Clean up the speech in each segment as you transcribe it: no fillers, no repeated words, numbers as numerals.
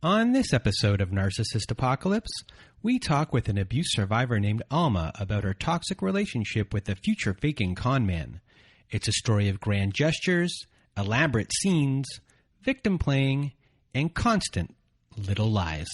On this episode of Narcissist Apocalypse, we talk with an abuse survivor named Alma about her toxic relationship with a future-faking con man. It's a story of grand gestures, elaborate scenes, victim playing, and constant little lies.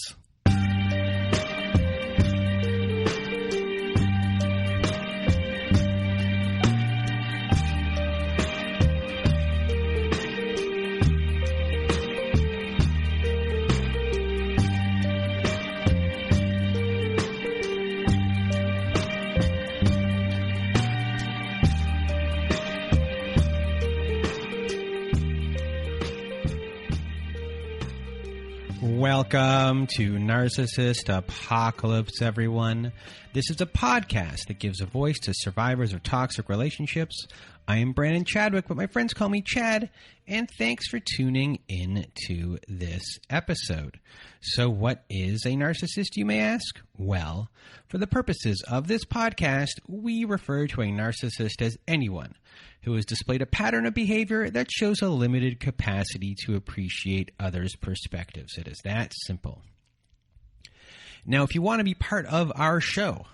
Welcome to Narcissist Apocalypse, everyone. This is a podcast that gives a voice to survivors of toxic relationships. I am Brandon Chadwick, but my friends call me Chad, and thanks for tuning in to this episode. So what is a narcissist, you may ask? Well, for the purposes of this podcast, we refer to a narcissist as anyone who has displayed a pattern of behavior that shows a limited capacity to appreciate others' perspectives. It is that simple. Now, if you want to be part of our show,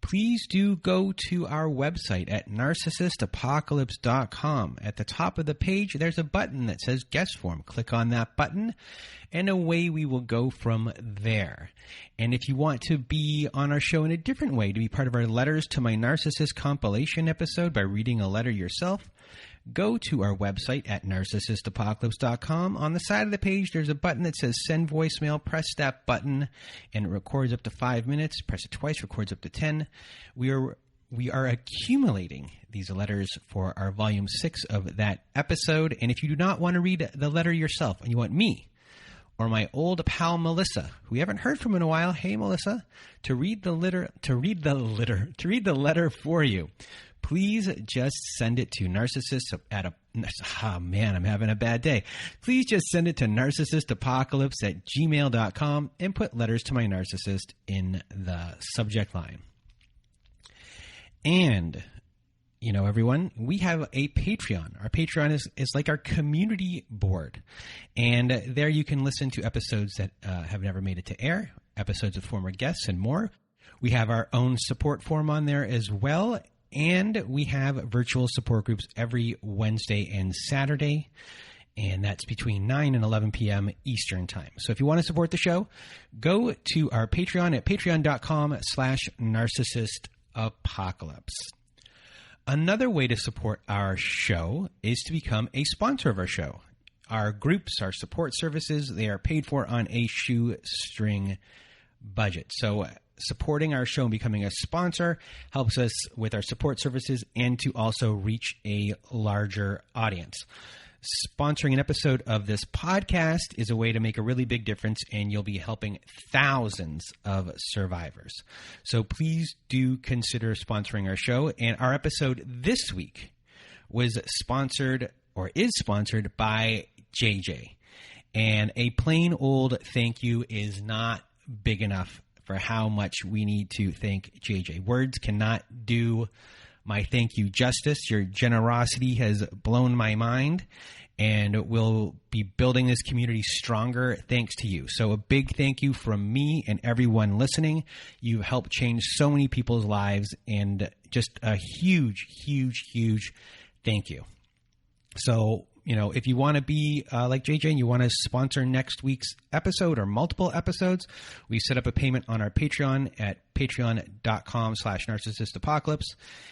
please do go to our website at narcissistapocalypse.com. At the top of the page, there's a button that says Guest Form. Click on that button, and away we will go from there. And if you want to be on our show in a different way, to be part of our Letters to My Narcissist compilation episode by reading a letter yourself, go to our website at narcissistapocalypse.com. On the side of the page, there's a button that says Send Voicemail. Press that button, and it records up to 5 minutes. Press it twice, records up to 10. We are accumulating these letters for our Volume 6 of that episode. And if you do not want to read the letter yourself, and you want me or my old pal Melissa, who we haven't heard from in a while, hey Melissa, to read the letter for you, please just send it to narcissist I'm having a bad day. Please just send it to narcissistapocalypse@gmail.com and put Letters to My Narcissist in the subject line. And, you know, everyone, we have a Patreon. Our Patreon is like our community board. And there you can listen to episodes that have never made it to air, episodes with former guests, and more. We have our own support form on there as well. And we have virtual support groups every Wednesday and Saturday, and that's between 9 and 11 p.m. Eastern Time. So if you want to support the show, go to our Patreon at patreon.com/narcissistapocalypse. Another way to support our show is to become a sponsor of our show. Our groups, our support services, they are paid for on a shoestring budget. So supporting our show and becoming a sponsor helps us with our support services and to also reach a larger audience. Sponsoring an episode of this podcast is a way to make a really big difference, and you'll be helping thousands of survivors. So please do consider sponsoring our show. And our episode this week was sponsored, or is sponsored, by JJ. And a plain old thank you is not big enough for how much we need to thank JJ. Words cannot do my thank you justice. Your generosity has blown my mind, and we'll be building this community stronger thanks to you. So a big thank you from me and everyone listening. You've helped change so many people's lives, and just a huge, huge, huge thank you. So, you know, if you want to be like JJ and you want to sponsor next week's episode or multiple episodes, we set up a payment on our Patreon at patreon.com/narcissistapocalypse,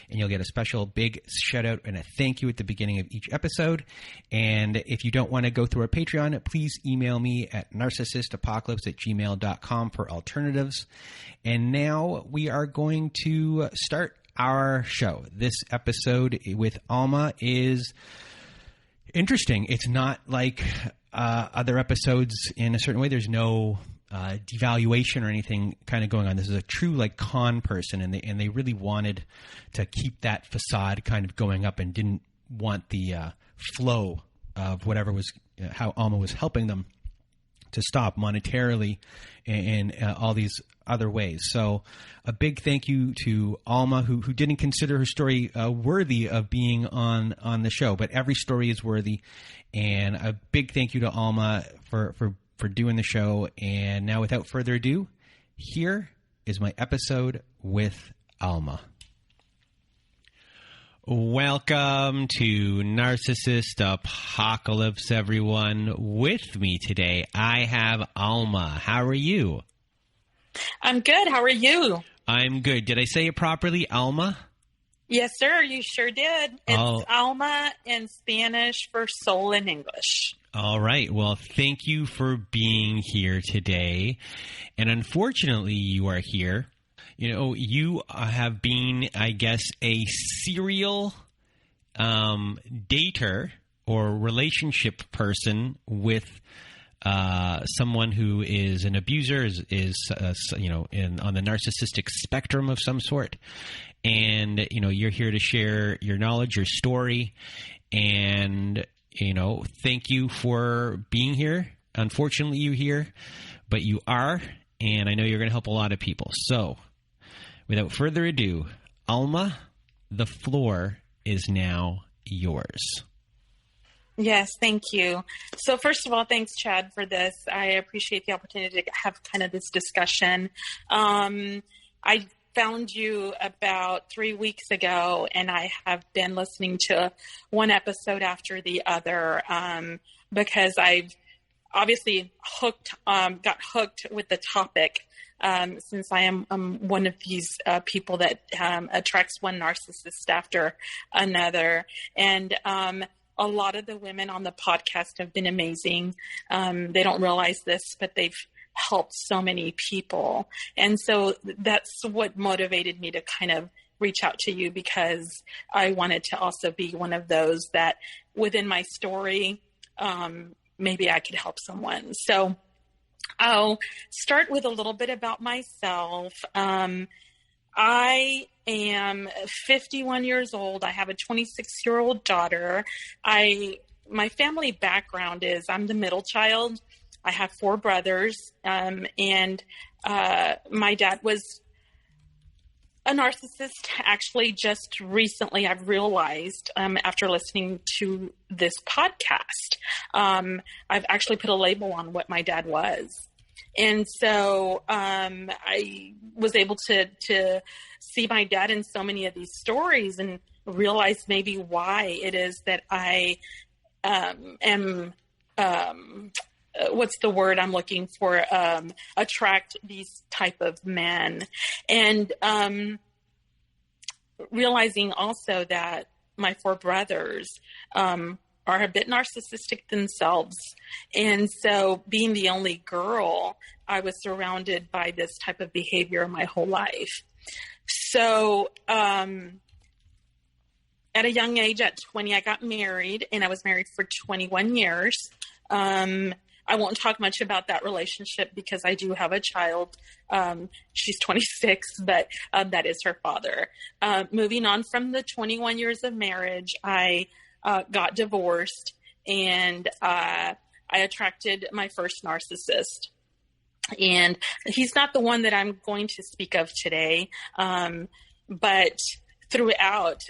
and you'll get a special big shout out and a thank you at the beginning of each episode. And if you don't want to go through our Patreon, please email me at narcissistapocalypse@gmail.com for alternatives. And now we are going to start our show. This episode with Alma is interesting. It's not like other episodes in a certain way. There's no devaluation or anything kind of going on. This is a true like con person, and they really wanted to keep that facade kind of going up and didn't want the flow of whatever was how Alma was helping them to stop monetarily and all these other ways. So a big thank you to Alma, who didn't consider her story worthy of being on the show, but every story is worthy. And a big thank you to Alma for for doing the show. And now, without further ado, here is my episode with Alma. Welcome to Narcissist Apocalypse, everyone. With me today, I have Alma. How are you? I'm good. How are you? I'm good. Did I say it properly, Alma? Yes, sir. You sure did. It's Alma in Spanish for soul in English. All right. Well, thank you for being here today. And unfortunately, you are here. You know, you have been, I guess, a serial dater or relationship person with someone who is an abuser, is on the narcissistic spectrum of some sort. And, you know, you're here to share your knowledge, your story, and, you know, thank you for being here. Unfortunately, you're here, but you are, and I know you're going to help a lot of people. So, without further ado, Alma, the floor is now yours. Yes, thank you. So first of all, thanks, Chad, for this. I appreciate the opportunity to have kind of this discussion. I found you about 3 weeks ago, and I have been listening to one episode after the other because I've obviously got hooked with the topic. Since I am one of these people that attracts one narcissist after another. And a lot of the women on the podcast have been amazing. They don't realize this, but they've helped so many people. And so that's what motivated me to kind of reach out to you, because I wanted to also be one of those that within my story, maybe I could help someone. So I'll start with a little bit about myself. I am 51 years old. I have a 26-year-old daughter. My family background is I'm the middle child. I have 4 brothers, and my dad was a narcissist. Actually, just recently I've realized after listening to this podcast, I've actually put a label on what my dad was. And so I was able to see my dad in so many of these stories and realize maybe why it is that I am what's the word I'm looking for? Attract these type of men. And realizing also that my 4 brothers are a bit narcissistic themselves. And so being the only girl, I was surrounded by this type of behavior my whole life. So at a young age, at 20, I got married, and I was married for 21 years. I won't talk much about that relationship because I do have a child. She's 26, but that is her father. Moving on from the 21 years of marriage, I got divorced, and I attracted my first narcissist. And he's not the one that I'm going to speak of today, but throughout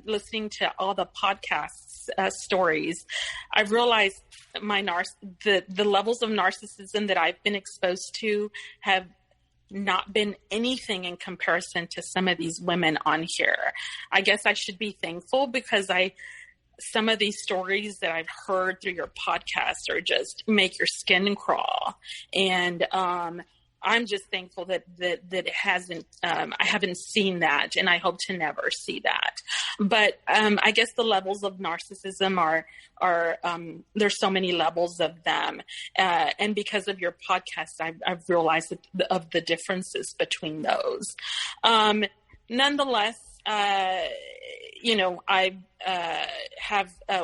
listening to all the podcasts stories, I've realized the levels of narcissism that I've been exposed to have not been anything in comparison to some of these women on here. I guess I should be thankful because some of these stories that I've heard through your podcast are just make your skin crawl. And I'm just thankful that it hasn't, I haven't seen that, and I hope to never see that. But I guess the levels of narcissism are there's so many levels of them. And because of your podcast, I've realized of the differences between those. Nonetheless, I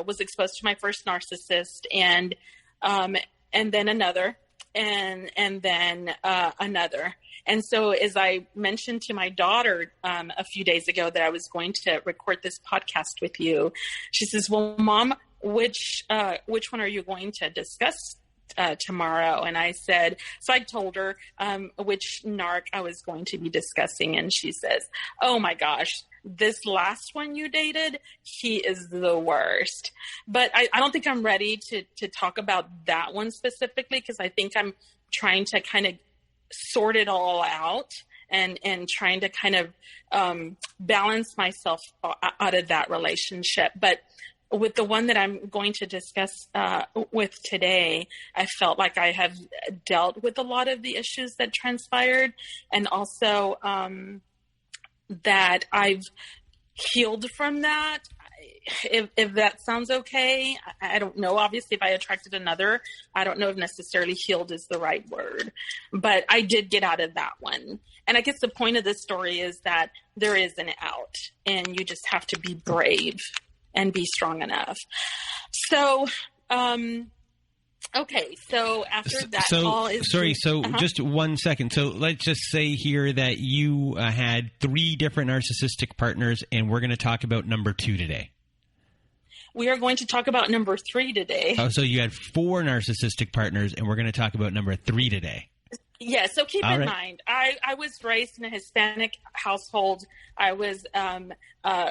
was exposed to my first narcissist, and then another. And then another. And so as I mentioned to my daughter a few days ago that I was going to record this podcast with you, she says, well, Mom, which one are you going to discuss tomorrow. And I said, so I told her which narc I was going to be discussing. And she says, oh my gosh, this last one you dated, he is the worst. But I don't think I'm ready to talk about that one specifically, because I think I'm trying to kind of sort it all out and trying to kind of balance myself out of that relationship. But with the one that I'm going to discuss with today, I felt like I have dealt with a lot of the issues that transpired, and also that I've healed from that. If that sounds okay. I don't know. Obviously, if I attracted another, I don't know if necessarily healed is the right word, but I did get out of that one. And I guess the point of this story is that there is an out, and you just have to be brave and be strong enough. So, okay. So after that, just 1 second. So let's just say here that you had 3 different narcissistic partners, and we're going to talk about number 2 today. We are going to talk about number 3 today. Oh, so you had 4 narcissistic partners, and we're going to talk about number 3 today. Yeah, so keep in mind, I was raised in a Hispanic household. I was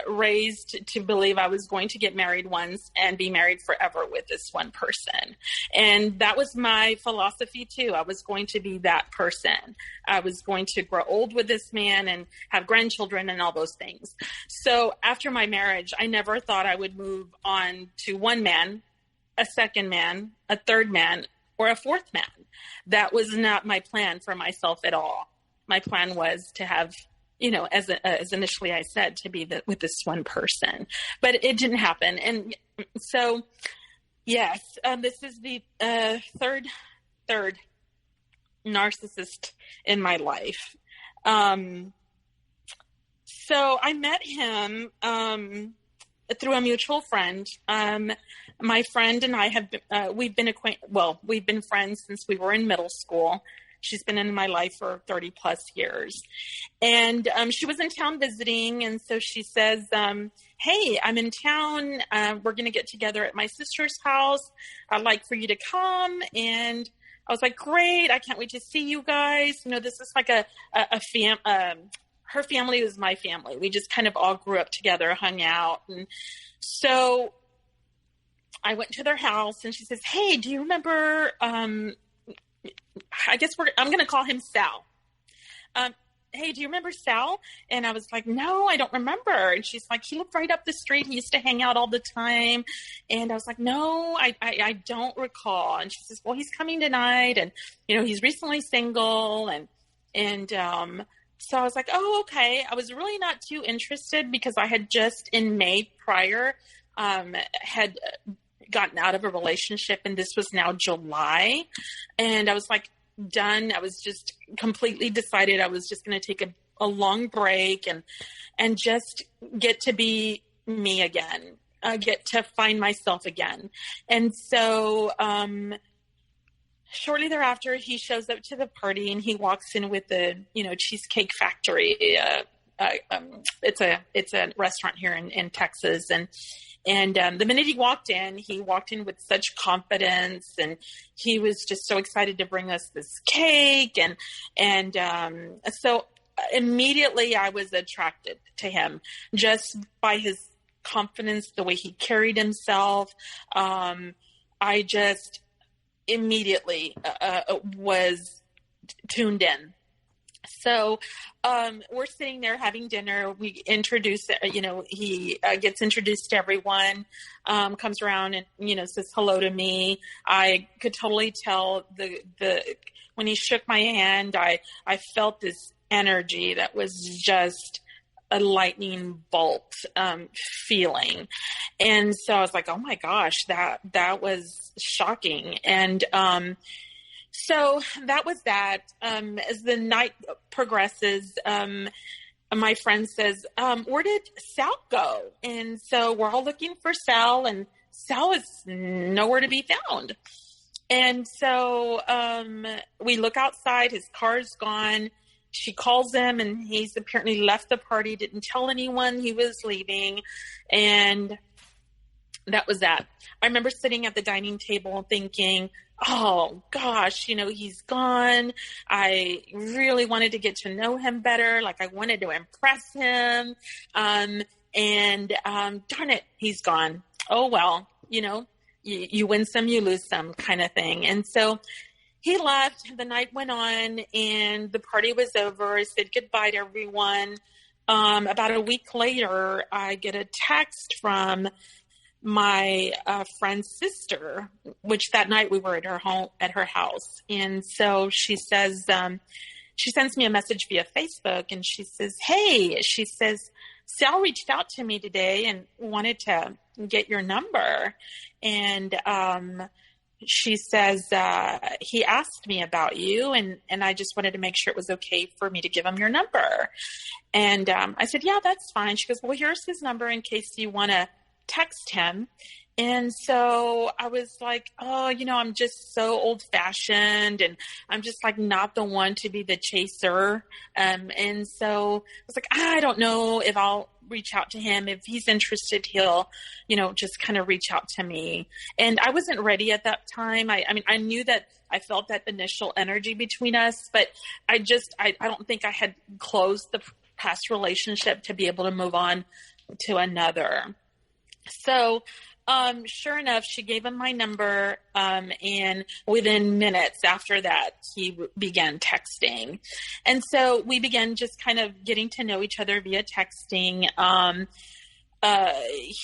raised to believe I was going to get married once and be married forever with this one person. And that was my philosophy too. I was going to be that person. I was going to grow old with this man and have grandchildren and all those things. So after my marriage, I never thought I would move on to one man, a second man, a third man, or a fourth man. That was not my plan for myself at all. My plan was to have, as initially I said, to be with this one person, but it didn't happen. And so, yes, this is the third narcissist in my life. So I met him through a mutual friend. My friend and I have we've been friends since we were in middle school. She's been in my life for 30 plus years. And she was in town visiting. And so she says, hey, I'm in town. We're going to get together at my sister's house. I'd like for you to come. And I was like, great. I can't wait to see you guys. This is like her family was my family. We just kind of all grew up together, hung out. And so I went to their house, and she says, hey, do you remember, I'm going to call him Sal. Hey, do you remember Sal? And I was like, no, I don't remember. And she's like, he lived right up the street. He used to hang out all the time. And I was like, no, I don't recall. And she says, well, he's coming tonight. And, he's recently single. And so I was like, oh, okay. I was really not too interested because I had just in May prior, had gotten out of a relationship, and this was now July. And I was like, done. I was just completely decided I was just going to take a long break and just get to be me again, get to find myself again. And so, shortly thereafter, he shows up to the party, and he walks in with the, Cheesecake Factory. It's a restaurant here in Texas. And the minute he walked in with such confidence, and he was just so excited to bring us this cake. And so immediately I was attracted to him just by his confidence, the way he carried himself. I just immediately was tuned in. So we're sitting there having dinner. We introduce, he gets introduced to everyone, comes around and, says hello to me. I could totally tell when he shook my hand, I felt this energy that was just a lightning bolt feeling. And so I was like, oh my gosh, that was shocking. And so that was that. As the night progresses, my friend says, where did Sal go? And so we're all looking for Sal, and Sal is nowhere to be found. And so we look outside, his car's gone. She calls him, and he's apparently left the party, didn't tell anyone he was leaving. And that was that. I remember sitting at the dining table thinking, oh gosh, he's gone. I really wanted to get to know him better. Like I wanted to impress him. Darn it, he's gone. Oh, well, you win some, you lose some kind of thing. And so he left, the night went on and the party was over. I said goodbye to everyone. About a week later, I get a text from my friend's sister, which that night we were at her house. And so she says, she sends me a message via Facebook and she says, hey, Sal reached out to me today and wanted to get your number. And she says, he asked me about you and I just wanted to make sure it was okay for me to give him your number. And I said, yeah, that's fine. She goes, well, here's his number in case you want to text him. And so I was like, oh, I'm just so old fashioned and I'm just like not the one to be the chaser. And so I was like, I don't know if I'll reach out to him. If he's interested, he'll, just kind of reach out to me. And I wasn't ready at that time. I mean, I knew that I felt that initial energy between us, but I don't think I had closed the past relationship to be able to move on to another. So, sure enough, she gave him my number, and within minutes after that, he began texting. And so we began just kind of getting to know each other via texting.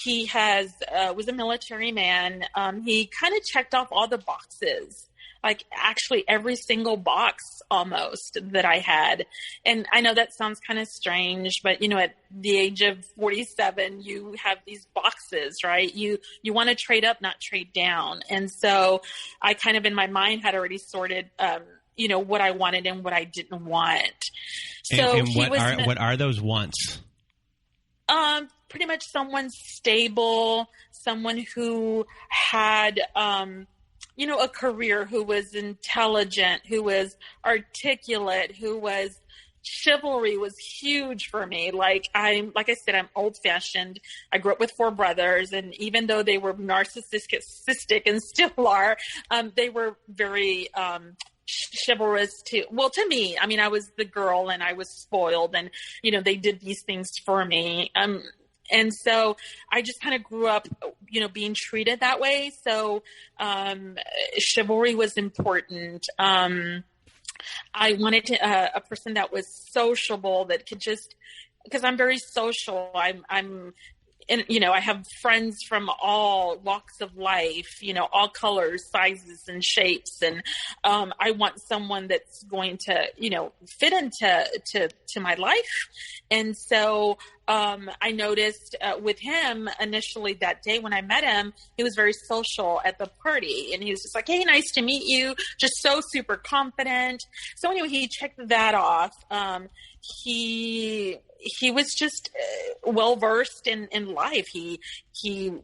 He was a military man. He kind of checked off all the boxes, like actually every single box almost that I had. And I know that sounds kind of strange, but at the age of 47, you have these boxes, right? You want to trade up, not trade down. And so I kind of in my mind had already sorted, what I wanted and what I didn't want. So and what are those wants? Pretty much someone stable, someone who had, a career, who was intelligent, who was articulate, chivalry was huge for me. Like I said, I'm old fashioned. I grew up with 4 brothers, and even though they were narcissistic and still are, they were very, chivalrous to me. I mean, I was the girl and I was spoiled and, they did these things for me. And so I just kind of grew up, being treated that way. So, chivalry was important. I wanted a person that was sociable, that could because I'm very social. And, I have friends from all walks of life, all colors, sizes, and shapes. And I want someone that's going to, fit into my life. And so I noticed with him initially that day when I met him, he was very social at the party. And he was just like, hey, nice to meet you. Just so super confident. So anyway, he checked that off. He was just well-versed in life. He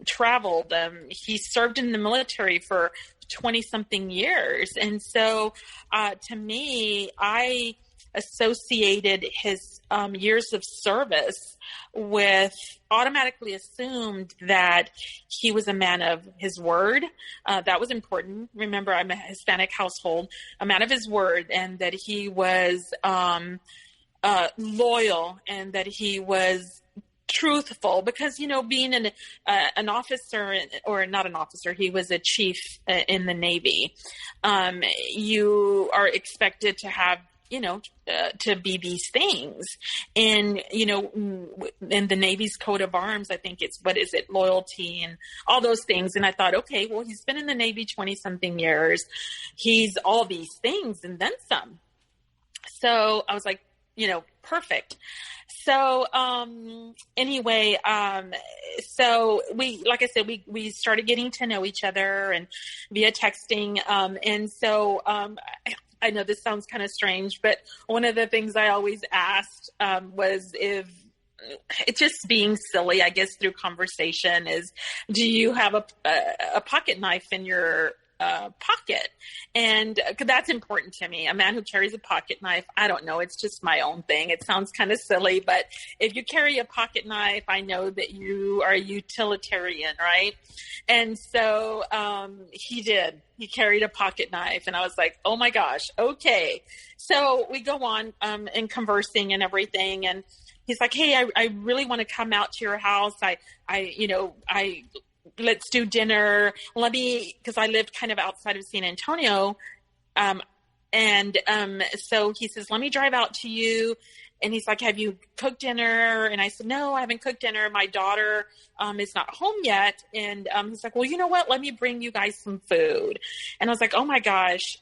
traveled. He served in the military for 20-something years. And so to me, I associated his years of service with, automatically assumed that he was a man of his word. That was important. Remember, I'm a Hispanic household, a man of his word, and that he was loyal and that he was truthful, because, being an officer, or not an officer, he was a chief in the Navy. You are expected to have, to be these things. And, in the Navy's coat of arms, I think it's, loyalty and all those things. And I thought, okay, well, he's been in the Navy 20-something years. He's all these things and then some. So I was like, perfect. So, anyway, so like I said, we started getting to know each other and via texting. And so, I know this sounds kind of strange, but one of the things I always asked, was if it's just being silly, I guess, through conversation, is, do you have a pocket knife in your pocket. And that's important to me. A man who carries a pocket knife, I don't know. It's just my own thing. It sounds kind of silly, but if you carry a pocket knife, I know that you are a utilitarian, right? And so he did. He carried a pocket knife, and I was like, oh my gosh, okay. So we go on and conversing and everything, and he's like, hey, I really want to come out to your house. Let's do dinner. Because I lived kind of outside of San Antonio. So he says, let me drive out to you. And he's like, have you cooked dinner? And I said, no, I haven't cooked dinner. My daughter is not home yet. And he's like, well, you know what? Let me bring you guys some food. And I was like, oh my gosh.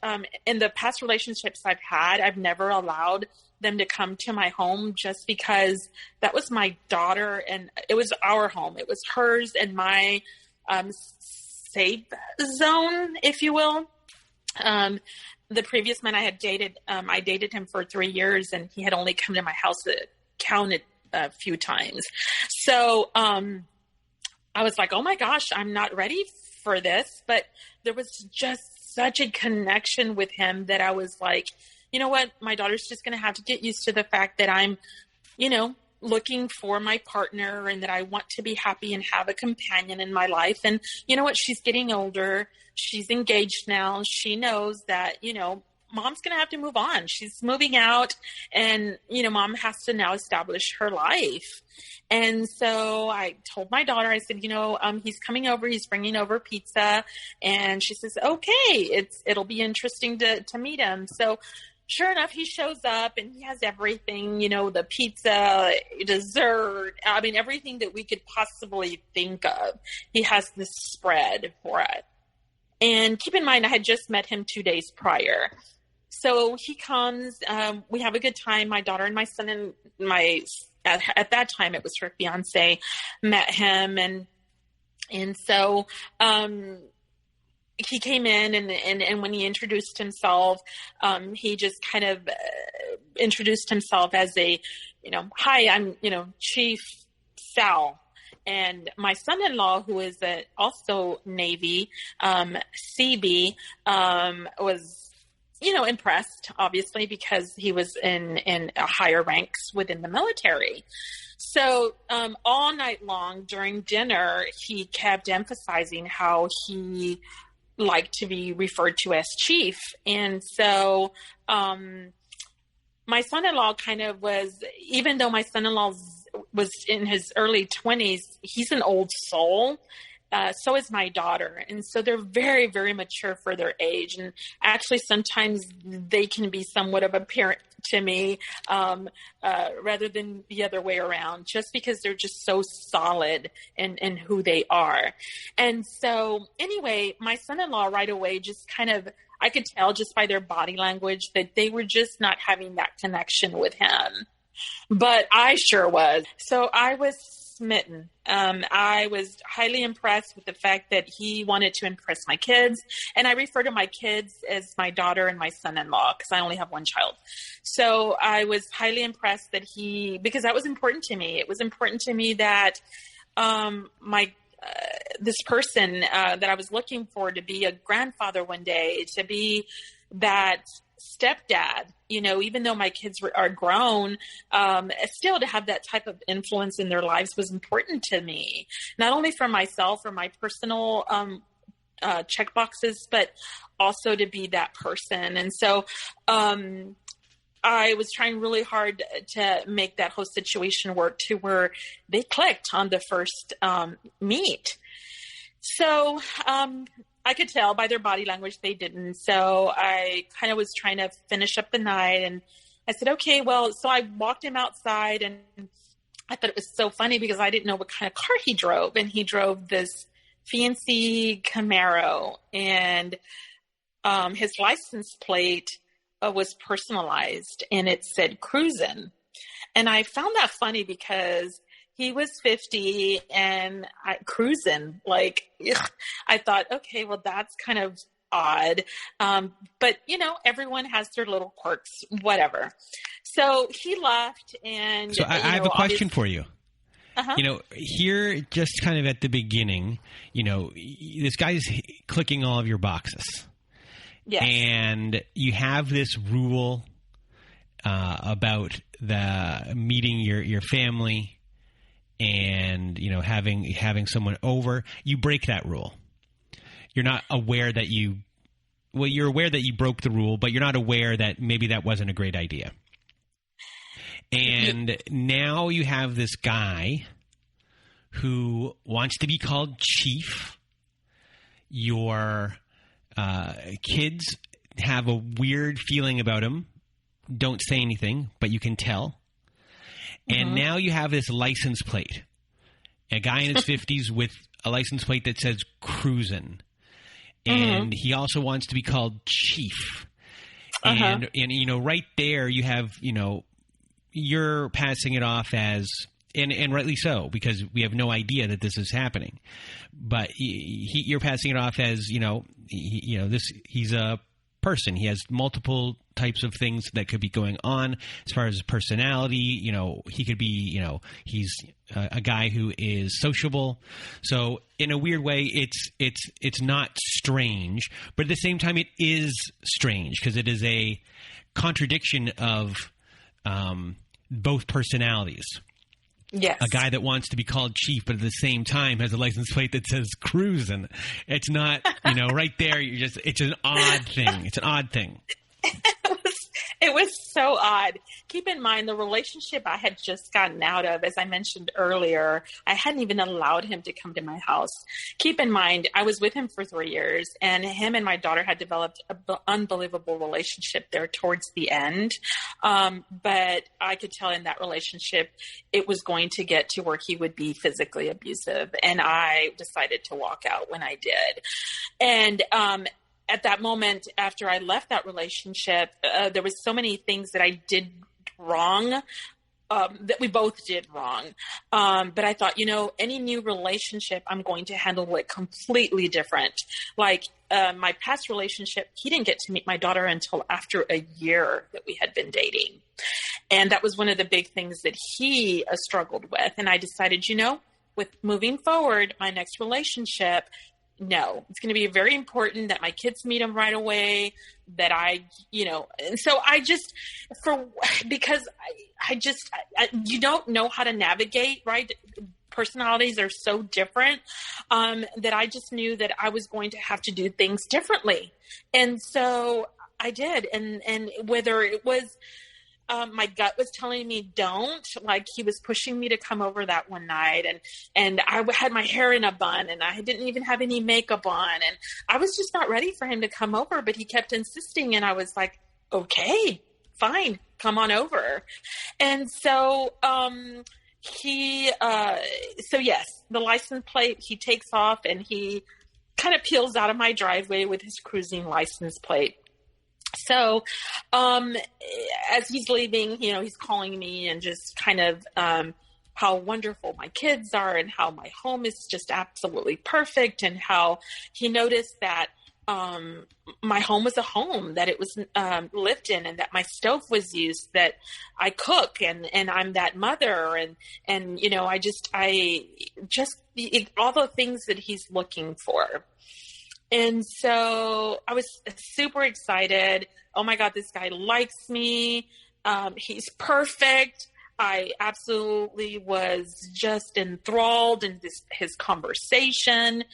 In the past relationships I've had, I've never allowed them to come to my home just because that was my daughter and it was our home. It was hers and my safe zone, if you will. The previous man I had dated, I dated him for 3 years and he had only come to my house counted a few times. So I was like, oh my gosh, I'm not ready for this. But there was just such a connection with him that I was like, you know what? My daughter's just going to have to get used to the fact that I'm, looking for my partner and that I want to be happy and have a companion in my life. And you know what? She's getting older. She's engaged now. She knows that, mom's going to have to move on. She's moving out and, mom has to now establish her life. And so I told my daughter, I said, he's coming over, he's bringing over pizza. And she says, okay, it'll be interesting to meet him. So sure enough, he shows up and he has everything, the pizza, dessert, everything that we could possibly think of. He has this spread for it. And keep in mind, I had just met him 2 days prior. So he comes, we have a good time. My daughter and my son and at that time it was her fiance, met him. And so, he came in and when he introduced himself, he just kind of introduced himself as hi, I'm, Chief Sal. And my son-in-law, who is also Navy, CB, was, impressed, obviously, because he was in higher ranks within the military. So all night long during dinner, he kept emphasizing how he liked to be referred to as chief. And so my son-in-law kind of was, even though my son-in-law was in his early 20s, he's an old soul. So is my daughter. And so they're very, very mature for their age. And actually, sometimes they can be somewhat of a parent to me rather than the other way around, just because they're just so solid in who they are. And so anyway, my son-in-law right away just kind of, I could tell just by their body language that they were just not having that connection with him. But I sure was. So I was smitten. I was highly impressed with the fact that he wanted to impress my kids. And I refer to my kids as my daughter and my son-in-law because I only have one child. So I was highly impressed that because that was important to me. It was important to me that this person that I was looking for to be a grandfather one day, to be that stepdad, even though my kids are grown, still to have that type of influence in their lives was important to me, not only for myself or my personal check boxes, but also to be that person. And so I was trying really hard to make that whole situation work to where they clicked on the first meet. So I could tell by their body language they didn't. So I kind of was trying to finish up the night. And I said, okay, well, so I walked him outside. And I thought it was so funny because I didn't know what kind of car he drove. And he drove this fancy Camaro. And his license plate was personalized. And it said cruisin'. And I found that funny because he was 50 and cruising, I thought, okay, well, that's kind of odd. But, everyone has their little quirks, whatever. So he left and... So I have a question for you. You know, here, just kind of at the beginning, you know, this guy's clicking all of your boxes. Yes. And you have this rule about the meeting your family and, you know, having someone over. You break that rule. You're not aware that you're aware that you broke the rule, but you're not aware that maybe that wasn't a great idea. And now you have this guy who wants to be called chief. Your kids have a weird feeling about him. Don't say anything, but you can tell. And now you have this license plate. A guy in his 50s with a license plate that says cruisin'. And he also wants to be called chief. And, you know, right there you have, you know, you're passing it off as, and rightly so, because we have no idea that this is happening. But you're passing it off as, you know, he's a person. He has multiple types of things that could be going on as far as his personality. You know, he could be, you know, he's a guy who is sociable. So in a weird way, it's not strange, but at the same time, it is strange because it is a contradiction of both personalities. Yes. A guy that wants to be called chief, but at the same time has a license plate that says cruisin'. It's not, you know, right there. It's an odd thing. It's an odd thing. It was so odd. Keep in mind the relationship I had just gotten out of, as I mentioned earlier, I hadn't even allowed him to come to my house. Keep in mind, I was with him for 3 years, and him and my daughter had developed an unbelievable relationship there towards the end. But I could tell in that relationship, it was going to get to where he would be physically abusive. And I decided to walk out when I did. And, at that moment, after I left that relationship, there was so many things that I did wrong, that we both did wrong. But I thought, you know, any new relationship, I'm going to handle it completely different. Like my past relationship, he didn't get to meet my daughter until after a year that we had been dating. And that was one of the big things that he struggled with. And I decided, you know, with moving forward, my next relationship, no, it's going to be very important that my kids meet him right away, that I, you know, and so I just, because you don't know how to navigate, right? Personalities are so different, that I just knew that I was going to have to do things differently. And so I did. And whether it was, my gut was telling me don't, like he was pushing me to come over that one night, and I had my hair in a bun and I didn't even have any makeup on, and I was just not ready for him to come over, but he kept insisting, and I was like, okay, fine, come on over. And so, so yes, the license plate, he takes off and he kind of peels out of my driveway with his cruising license plate. So, as he's leaving, you know, he's calling me and just kind of, how wonderful my kids are and how my home is just absolutely perfect, and how he noticed that, my home was a home, that it was, lived in, and that my stove was used, that I cook and I'm that mother, and, you know, I just all the things that he's looking for. And so I was super excited. Oh my God, this guy likes me. He's perfect. I absolutely was just enthralled in his conversation,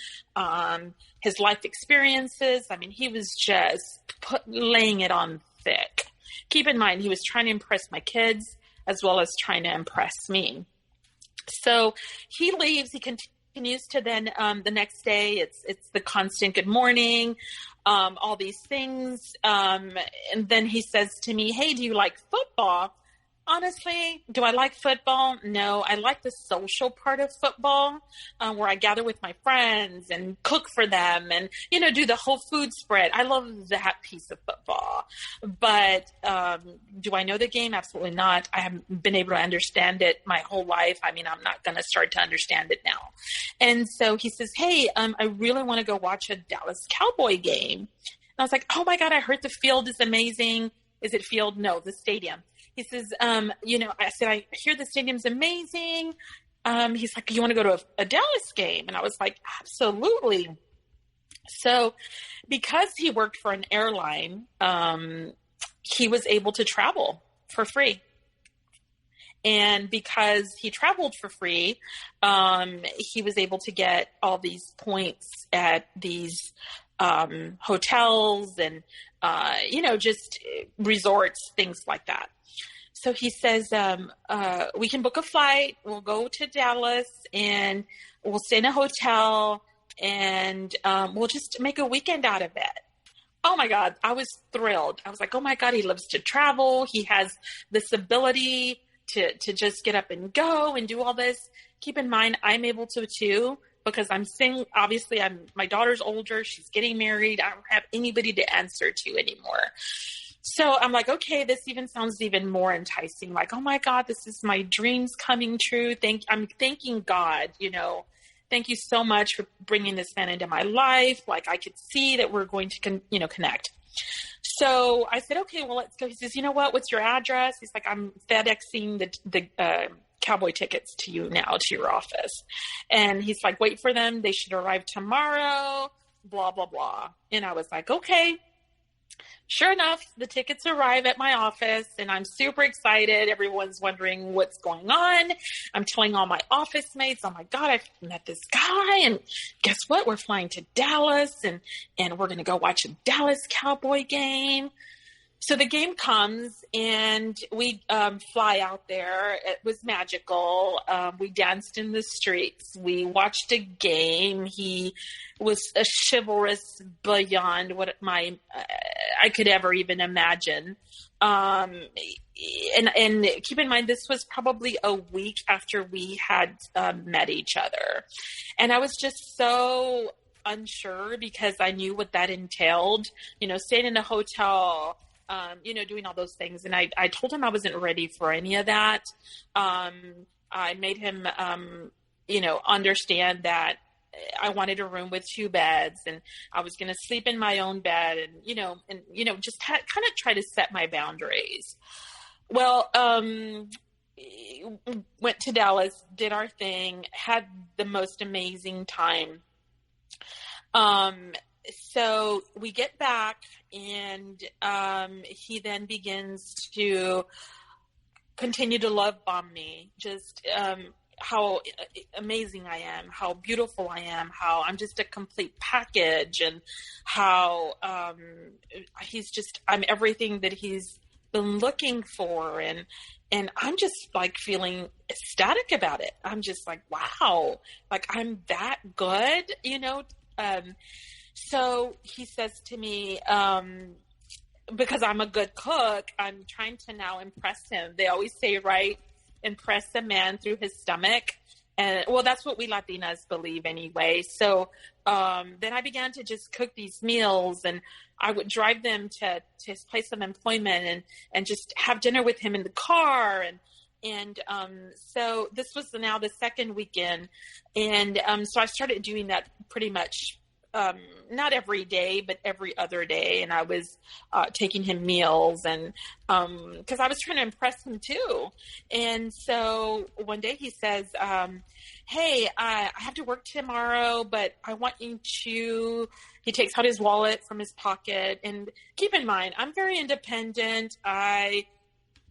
his life experiences. I mean, he was just laying it on thick. Keep in mind, he was trying to impress my kids as well as trying to impress me. So he leaves. He continues to then, the next day, it's the constant good morning, all these things. And then he says to me, hey, do you like football? Honestly, do I like football? No, I like the social part of football, where I gather with my friends and cook for them and, you know, do the whole food spread. I love that piece of football. But do I know the game? Absolutely not. I haven't been able to understand it my whole life. I mean, I'm not going to start to understand it now. And so he says, hey, I really want to go watch a Dallas Cowboy game. And I was like, oh my God, I heard the field is amazing. Is it field? No, the stadium. He says, you know, I said, I hear the stadium's amazing. He's like, you want to go to a Dallas game? And I was like, absolutely. So because he worked for an airline, he was able to travel for free. And because he traveled for free, he was able to get all these points at these hotels and, just resorts, things like that. So he says, we can book a flight. We'll go to Dallas and we'll stay in a hotel and we'll just make a weekend out of it. Oh my God, I was thrilled. I was like, oh my God, he loves to travel. He has this ability to just get up and go and do all this. Keep in mind, I'm able to too, because I'm single. Obviously, my daughter's older. She's getting married. I don't have anybody to answer to anymore. So I'm like, okay, this even sounds even more enticing. Like, oh my God, this is my dreams coming true. I'm thanking God, thank you so much for bringing this man into my life. Like, I could see that we're going to, connect. So I said, okay, well, let's go. He says, you know what? What's your address? He's like, I'm FedExing the Cowboy tickets to you now, to your office. And he's like, wait for them. They should arrive tomorrow, blah, blah, blah. And I was like, okay. Sure enough, the tickets arrive at my office and I'm super excited. Everyone's wondering what's going on. I'm telling all my office mates, oh my God, I've met this guy. And guess what? We're flying to Dallas and we're going to go watch a Dallas Cowboy game. So the game comes and we fly out there. It was magical. We danced in the streets. We watched a game. He was a chivalrous beyond what I could ever even imagine. And keep in mind, this was probably a week after we had met each other. And I was just so unsure because I knew what that entailed, staying in a hotel, doing all those things. And I told him I wasn't ready for any of that. I made him, understand that I wanted a room with 2 beds and I was going to sleep in my own bed and, just kind of try to set my boundaries. Well, went to Dallas, did our thing, had the most amazing time. So we get back and he then begins to continue to love bomb me. Just how amazing I am, how beautiful I am, how I'm just a complete package, and how I'm everything that he's been looking for. And I'm just like feeling ecstatic about it. I'm just like, wow, like I'm that good, So he says to me, because I'm a good cook, I'm trying to now impress him. They always say, right, impress a man through his stomach. And well, that's what we Latinas believe anyway. So then I began to just cook these meals, and I would drive them to his place of employment and just have dinner with him in the car. And so this was now the second weekend. And so I started doing that pretty much not every day, but every other day. And I was taking him meals and because I was trying to impress him too. And so one day he says, hey, I have to work tomorrow, but I want you to, he takes out his wallet from his pocket. And keep in mind, I'm very independent. I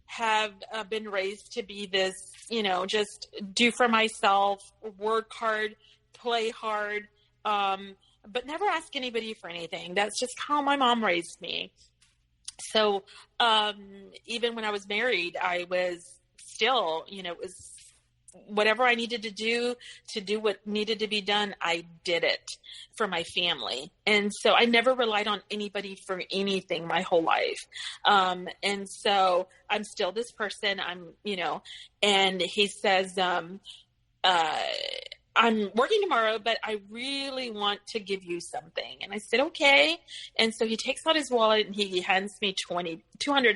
have been raised to be this, just do for myself, work hard, play hard, but never ask anybody for anything. That's just how my mom raised me. So even when I was married, I was still, it was whatever I needed to do what needed to be done. I did it for my family. And so I never relied on anybody for anything my whole life. And so I'm still this person. And he says, I'm working tomorrow, but I really want to give you something. And I said, okay. And so he takes out his wallet and he hands me $200.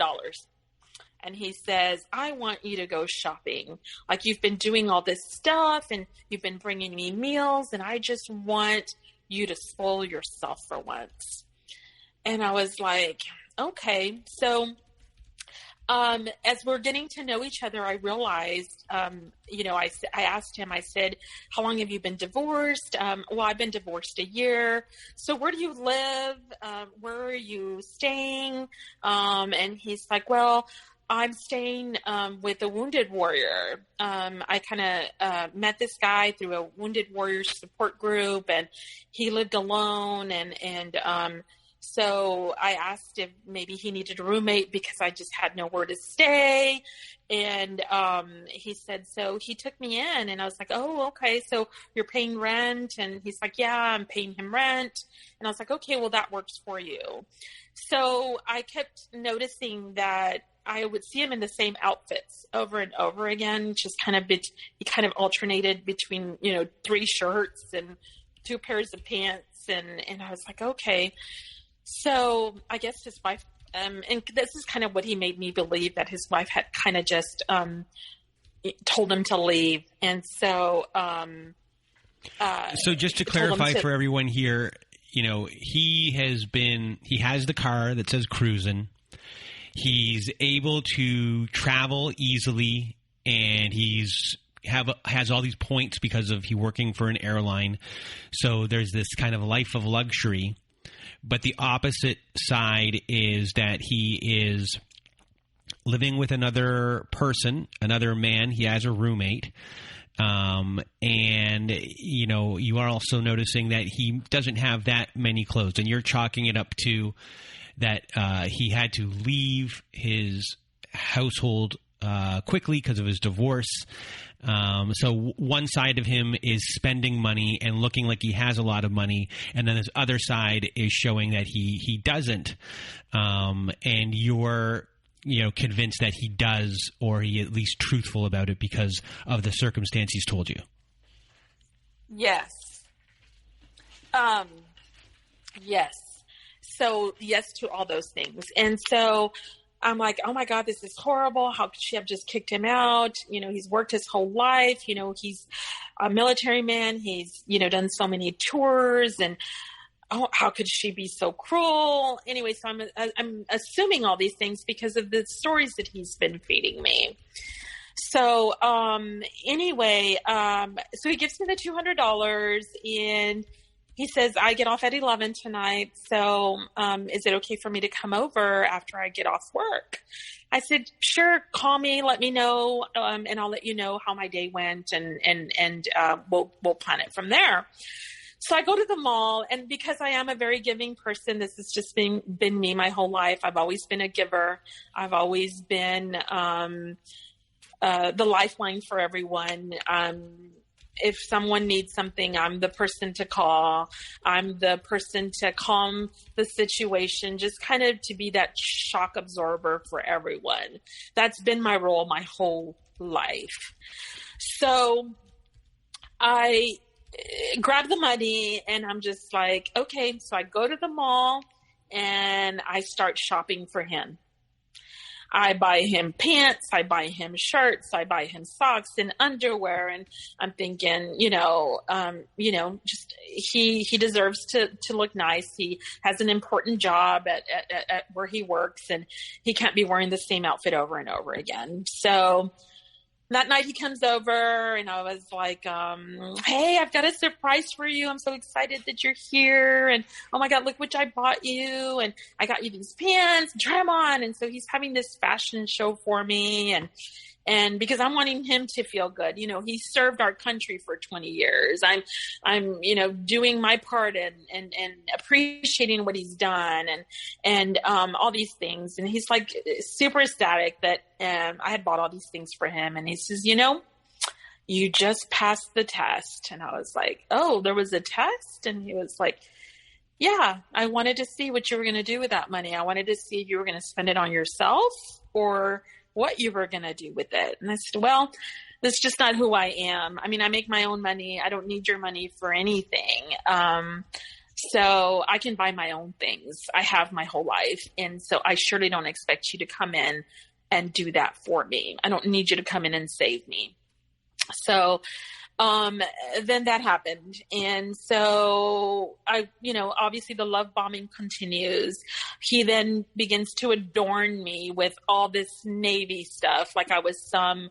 And he says, I want you to go shopping. Like, you've been doing all this stuff and you've been bringing me meals, and I just want you to spoil yourself for once. And I was like, okay. So As we're getting to know each other, I realized, I asked him, I said, how long have you been divorced? Well, I've been divorced a year. So where do you live? Where are you staying? And he's like, well, I'm staying with a wounded warrior. I kind of met this guy through a wounded warrior support group, and he lived alone. So I asked if maybe he needed a roommate because I just had nowhere to stay. And he said, so he took me in, and I was like, oh, okay. So you're paying rent? And he's like, yeah, I'm paying him rent. And I was like, okay, well, that works for you. So I kept noticing that I would see him in the same outfits over and over again, just he kind of alternated between, 3 shirts and 2 pairs of pants. And I was like, okay. So I guess his wife, and this is kind of what he made me believe, that his wife had kind of just told him to leave. And so, so just to clarify for everyone here, he has the car that says cruising. He's able to travel easily, and has all these points because of he working for an airline. So there's this kind of life of luxury. But the opposite side is that he is living with another person, another man. He has a roommate. And, you are also noticing that he doesn't have that many clothes. And you're chalking it up to that he had to leave his household quickly because of his divorce. So one side of him is spending money and looking like he has a lot of money, and then this other side is showing that he doesn't. And you're convinced that he does, or he at least truthful about it because of the circumstance he's told you. Yes. Yes. So yes to all those things. And so I'm like, oh my God, this is horrible. How could she have just kicked him out? He's worked his whole life. He's a military man. He's, done so many tours, and how could she be so cruel? Anyway, so I'm assuming all these things because of the stories that he's been feeding me. So, anyway, so he gives me the $200, and he says, I get off at 11 tonight, so is it okay for me to come over after I get off work? I said, sure, call me, let me know, and I'll let you know how my day went, and we'll plan it from there. So I go to the mall, and because I am a very giving person, this has just been me my whole life. I've always been a giver. I've always been the lifeline for everyone. If someone needs something, I'm the person to call. I'm the person to calm the situation, just kind of to be that shock absorber for everyone. That's been my role my whole life. So I grab the money, and I'm just like, okay. So I go to the mall, and I start shopping for him. I buy him pants, I buy him shirts, I buy him socks and underwear, and I'm thinking, just he deserves to look nice. He has an important job at where he works, and he can't be wearing the same outfit over and over again. So that night he comes over, and I was like, hey, I've got a surprise for you. I'm so excited that you're here. And oh my God, look what I bought you. And I got you these pants, try them on. And so he's having this fashion show for me. And because I'm wanting him to feel good, he served our country for 20 years. I'm doing my part and appreciating what he's done and all these things. And he's like super ecstatic that I had bought all these things for him. And he says, you just passed the test. And I was like, oh, there was a test? And he was like, yeah, I wanted to see what you were going to do with that money. I wanted to see if you were going to spend it on yourself or what you were going to do with it. And I said, well, that's just not who I am. I mean, I make my own money. I don't need your money for anything. So I can buy my own things. I have my whole life. And so I surely don't expect you to come in and do that for me. I don't need you to come in and save me. So then that happened. And so obviously the love bombing continues. He then begins to adorn me with all this Navy stuff. Like I was some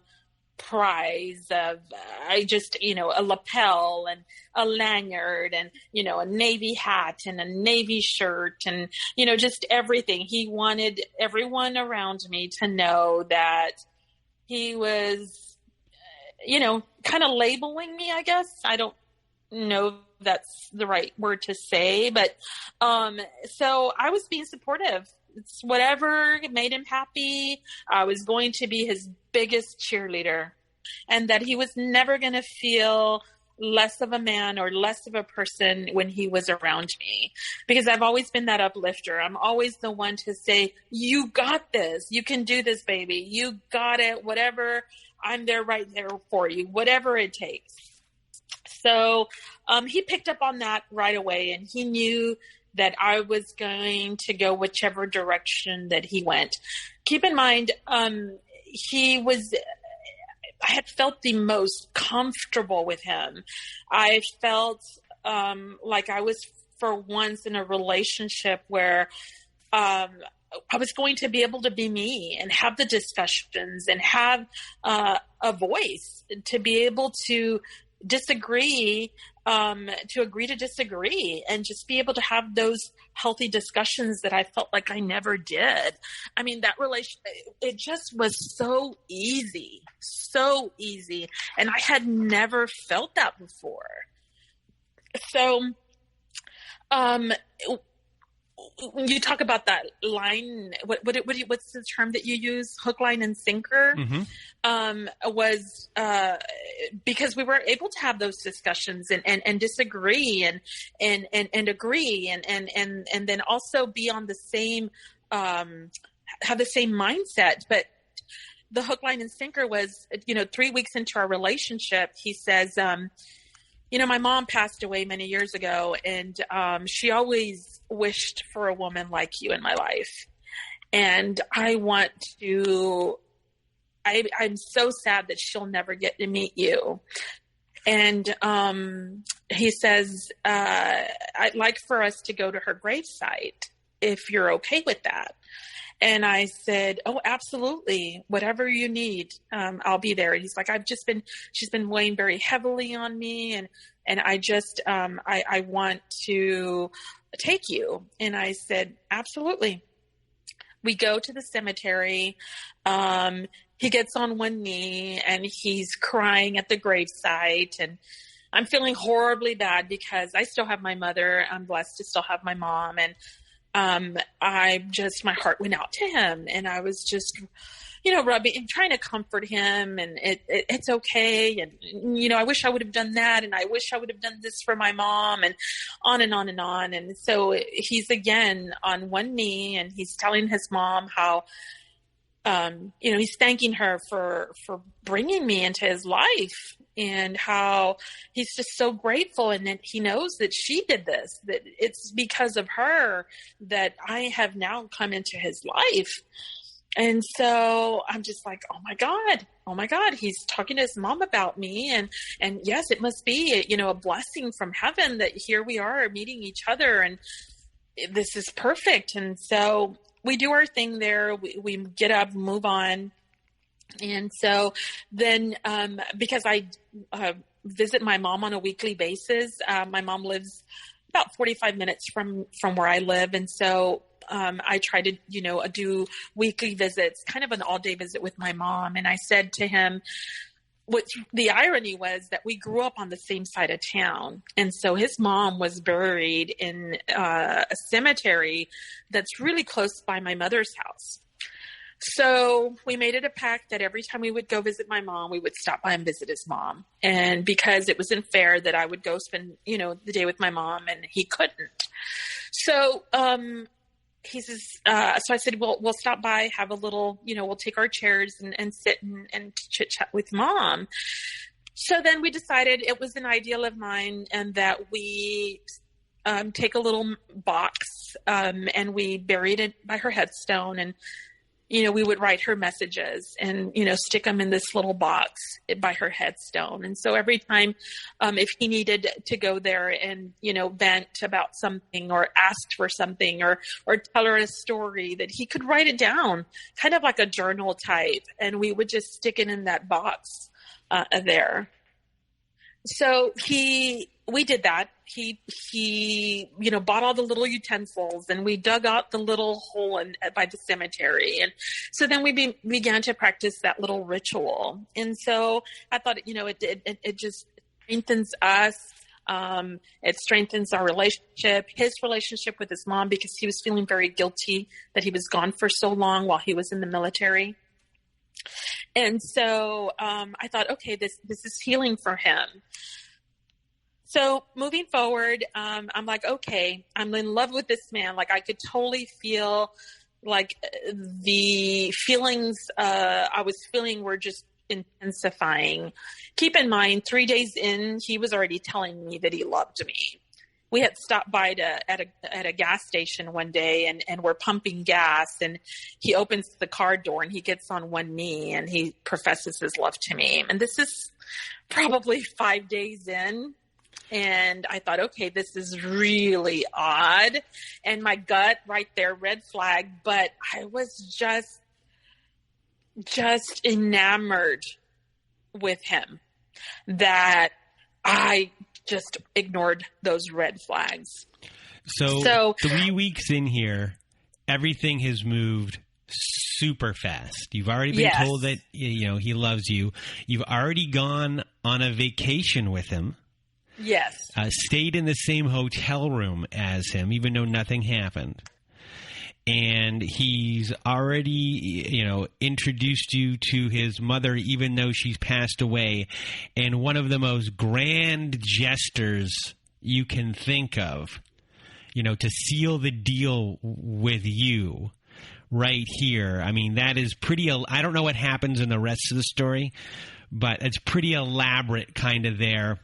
prize of, a lapel and a lanyard and, a Navy hat and a Navy shirt and, just everything. He wanted everyone around me to know that he was, kind of labeling me, I guess. I don't know if that's the right word to say, but so I was being supportive. It's whatever made him happy. I was going to be his biggest cheerleader, and that he was never going to feel less of a man or less of a person when he was around me, because I've always been that uplifter. I'm always the one to say, you got this, you can do this, baby, you got it, whatever, I'm there right there for you, whatever it takes. So he picked up on that right away, and he knew that I was going to go whichever direction that he went. Keep in mind, I had felt the most comfortable with him. I felt like I was for once in a relationship where I was going to be able to be me and have the discussions and have a voice to be able to disagree, to agree to disagree, and just be able to have those healthy discussions that I felt like I never did. I mean, that relation, it just was so easy. And I had never felt that before. So, when you talk about that line, what's the term that you use? Hook, line, and sinker. Mm-hmm. Was because we were able to have those discussions and disagree and agree and then also be on the same have the same mindset. But the hook, line, and sinker was 3 weeks into our relationship, he says, my mom passed away many years ago, and she always wished for a woman like you in my life. And I'm so sad that she'll never get to meet you. And he says, I'd like for us to go to her gravesite if you're okay with that. And I said, oh, absolutely. Whatever you need, I'll be there. And he's like, she's been weighing very heavily on me. And I just, I want to take you. And I said, absolutely. We go to the cemetery. He gets on one knee and he's crying at the gravesite. And I'm feeling horribly bad because I still have my mother. I'm blessed to still have my mom. And my heart went out to him, and I was just, rubbing and trying to comfort him, and it's okay. And, I wish I would have done that. And I wish I would have done this for my mom, and on and on and on. And so he's again on one knee, and he's telling his mom how, he's thanking her for bringing me into his life, and how he's just so grateful. And that he knows that she did this, that it's because of her that I have now come into his life. And so I'm just like, oh my God, he's talking to his mom about me. And yes, it must be, a blessing from heaven that here we are meeting each other, and this is perfect. And so we do our thing there. We get up, move on. And so then, because I visit my mom on a weekly basis, my mom lives about 45 minutes from where I live. And so I try to, do weekly visits, kind of an all-day visit with my mom. And I said to him, what the irony was that we grew up on the same side of town. And so his mom was buried in a cemetery that's really close by my mother's house. So we made it a pact that every time we would go visit my mom, we would stop by and visit his mom. And because it wasn't fair that I would go spend, the day with my mom and he couldn't. So he says, so I said, well, we'll stop by, have a little, we'll take our chairs and sit and chit chat with mom. So then we decided it was an ideal of mine, and that we take a little box and we buried it by her headstone. And we would write her messages and, stick them in this little box by her headstone. And so every time, if he needed to go there and, vent about something or asked for something or tell her a story, that he could write it down, kind of like a journal type. And we would just stick it in that box there. So we did that. He bought all the little utensils, and we dug out the little hole by the cemetery. And so then we began to practice that little ritual. And so I thought, it just strengthens us. It strengthens our relationship, his relationship with his mom, because he was feeling very guilty that he was gone for so long while he was in the military. And so I thought, okay, this is healing for him. So moving forward, I'm like, okay, I'm in love with this man. Like, I could totally feel like the feelings I was feeling were just intensifying. Keep in mind, 3 days in, he was already telling me that he loved me. We had stopped by at a gas station one day, and we're pumping gas, and he opens the car door and he gets on one knee and he professes his love to me. And this is probably 5 days in. And I thought, okay, this is really odd. And my gut right there, red flag, but I was just enamored with him that I just ignored those red flags. So 3 weeks in here, everything has moved super fast. You've already been told that, he loves you. You've already gone on a vacation with him. Yes. Stayed in the same hotel room as him, even though nothing happened. And he's already, introduced you to his mother, even though she's passed away. And one of the most grand gestures you can think of, to seal the deal with you right here. I mean, that is pretty, I don't know what happens in the rest of the story, but it's pretty elaborate kind of there.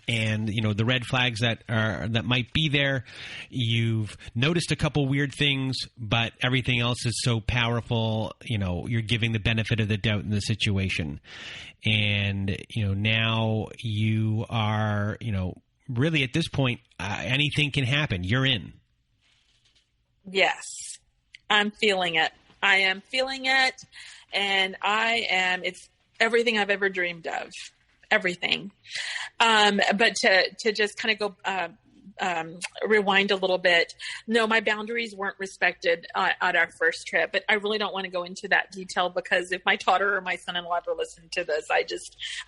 And, the red flags that might be there, you've noticed a couple weird things, but everything else is so powerful, you're giving the benefit of the doubt in the situation. And, now you are, really at this point, anything can happen. You're in. Yes, I'm feeling it. I am feeling it. And it's everything I've ever dreamed of. Everything. But to just kind of go rewind a little bit. No, my boundaries weren't respected at our first trip, but I really don't want to go into that detail, because if my daughter or my son-in-law ever listen to this, I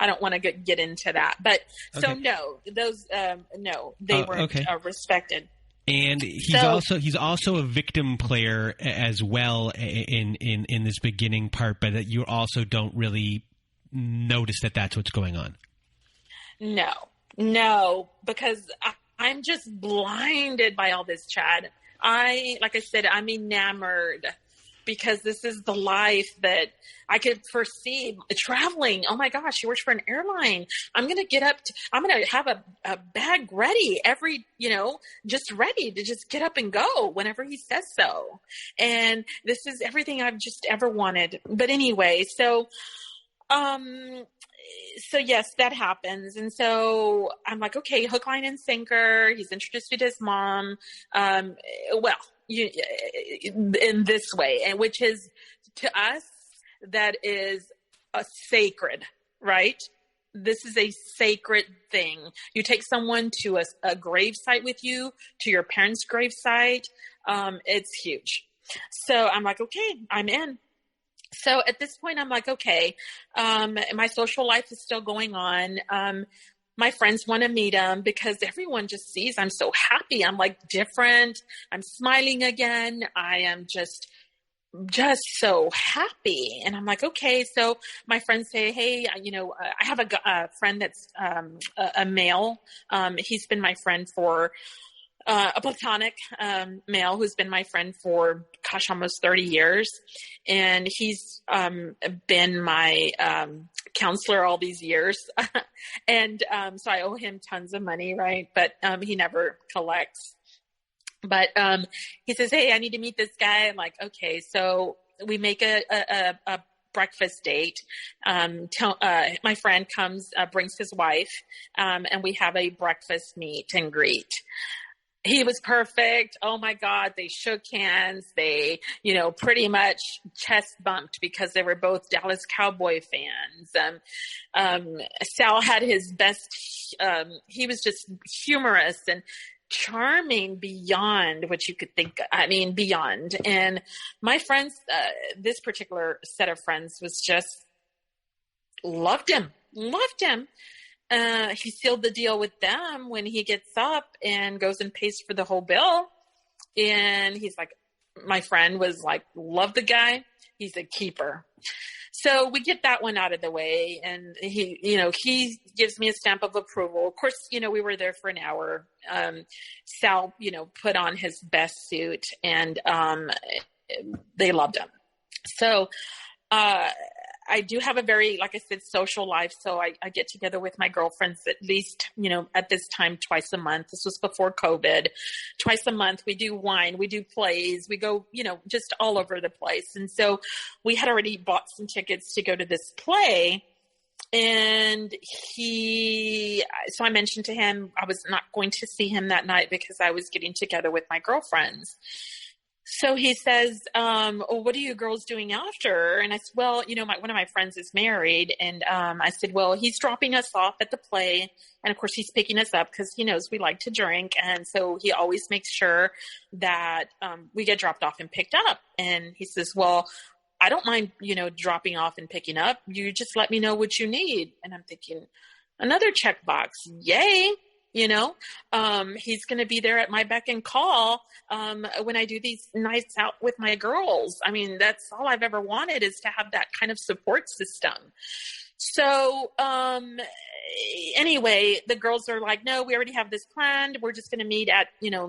don't want to get into that. But okay. So no, those they weren't respected. And he's also a victim player as well in this beginning part, but that you also don't really notice that that's what's going on. No, because I'm just blinded by all this, Chad. Like I said, I'm enamored, because this is the life that I could foresee traveling. Oh my gosh, she works for an airline. I'm going to get up. I'm going to have a bag ready just ready to just get up and go whenever he says so. And this is everything I've just ever wanted. But anyway, so yes, that happens. And so I'm like, okay, hook, line, and sinker. He's introduced me to his mom. In this way, and which is to us, that is a sacred, right? This is a sacred thing. You take someone to a grave site with you, to your parents' grave site. It's huge. So I'm like, okay, I'm in. So at this point, I'm like, okay, my social life is still going on. My friends want to meet him, because everyone just sees I'm so happy. I'm like different. I'm smiling again. I am just so happy. And I'm like, okay. So my friends say, hey, I have a friend that's a male. He's been my friend for a platonic male who's been my friend for, almost 30 years. And he's been my counselor all these years. And so I owe him tons of money, right? But he never collects. But he says, hey, I need to meet this guy. I'm like, okay. So we make a breakfast date. My friend comes, brings his wife, and we have a breakfast meet and greet. He was perfect. Oh my God. They shook hands. They, pretty much chest bumped because they were both Dallas Cowboy fans. Sal had his best, he was just humorous and charming beyond what you could think. I mean, beyond. And my friends, this particular set of friends was just loved him. He sealed the deal with them when he gets up and goes and pays for the whole bill. And he's like, my friend was like, love the guy. He's a keeper. So we get that one out of the way. And he gives me a stamp of approval. Of course, we were there for an hour. Sal, put on his best suit and, they loved him. So, I do have a very, like I said, social life. So I get together with my girlfriends at least, at this time, twice a month. This was before COVID. Twice a month, we do wine, we do plays, we go, just all over the place. And so we had already bought some tickets to go to this play. And so I mentioned to him, I was not going to see him that night because I was getting together with my girlfriends. So he says, what are you girls doing after? And I said, well, one of my friends is married. And I said, well, he's dropping us off at the play. And of course, he's picking us up because he knows we like to drink. And so he always makes sure that we get dropped off and picked up. And he says, well, I don't mind, dropping off and picking up. You just let me know what you need. And I'm thinking, another checkbox. Yay. He's going to be there at my beck and call when I do these nights out with my girls. I mean, that's all I've ever wanted, is to have that kind of support system. So anyway, the girls are like, no, we already have this planned. We're just going to meet at,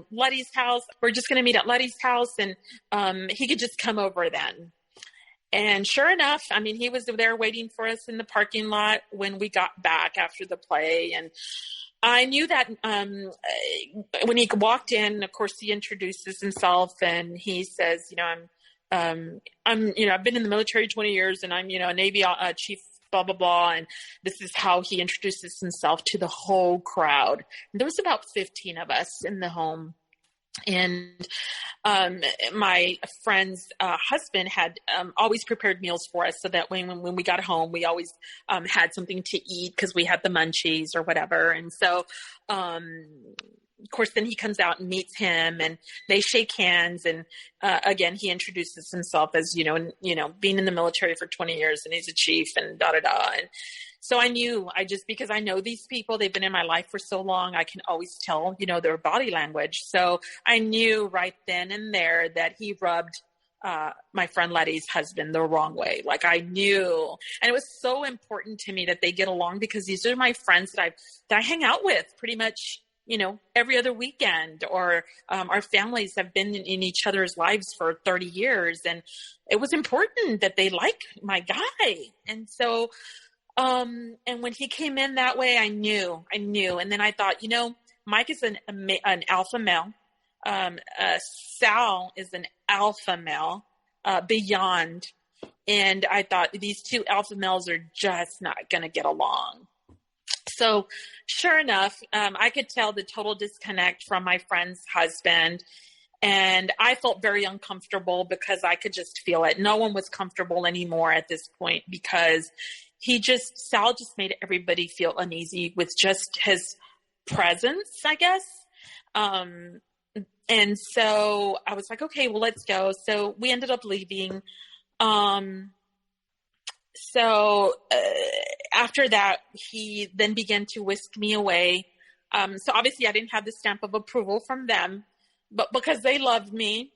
Letty's house. We're just going to meet at Letty's house, and he could just come over then. And sure enough, I mean, he was there waiting for us in the parking lot when we got back after the play. And I knew that when he walked in, of course, he introduces himself and he says, I'm I've been in the military 20 years and I'm, a Navy chief, blah, blah, blah. And this is how he introduces himself to the whole crowd. And there was about 15 of us in the home. And my friend's husband had always prepared meals for us so that when we got home, we always had something to eat because we had the munchies or whatever. And so, of course, then he comes out and meets him and they shake hands. And again, he introduces himself as, being in the military for 20 years and he's a chief and da-da-da. And so I knew, because I know these people, they've been in my life for so long, I can always tell, their body language. So I knew right then and there that he rubbed my friend Letty's husband the wrong way. Like I knew. And it was so important to me that they get along because these are my friends that I hang out with pretty much, every other weekend, or our families have been in each other's lives for 30 years. And it was important that they like my guy. And so, and when he came in that way, I knew. And then I thought, Mike is an alpha male. Sal is an alpha male, beyond. And I thought these two alpha males are just not going to get along. So sure enough, I could tell the total disconnect from my friend's husband. And I felt very uncomfortable because I could just feel it. No one was comfortable anymore at this point because Sal just made everybody feel uneasy with just his presence, I guess. And so I was like, okay, well, let's go. So we ended up leaving. So after that, he then began to whisk me away. So obviously I didn't have the stamp of approval from them, but because they loved me,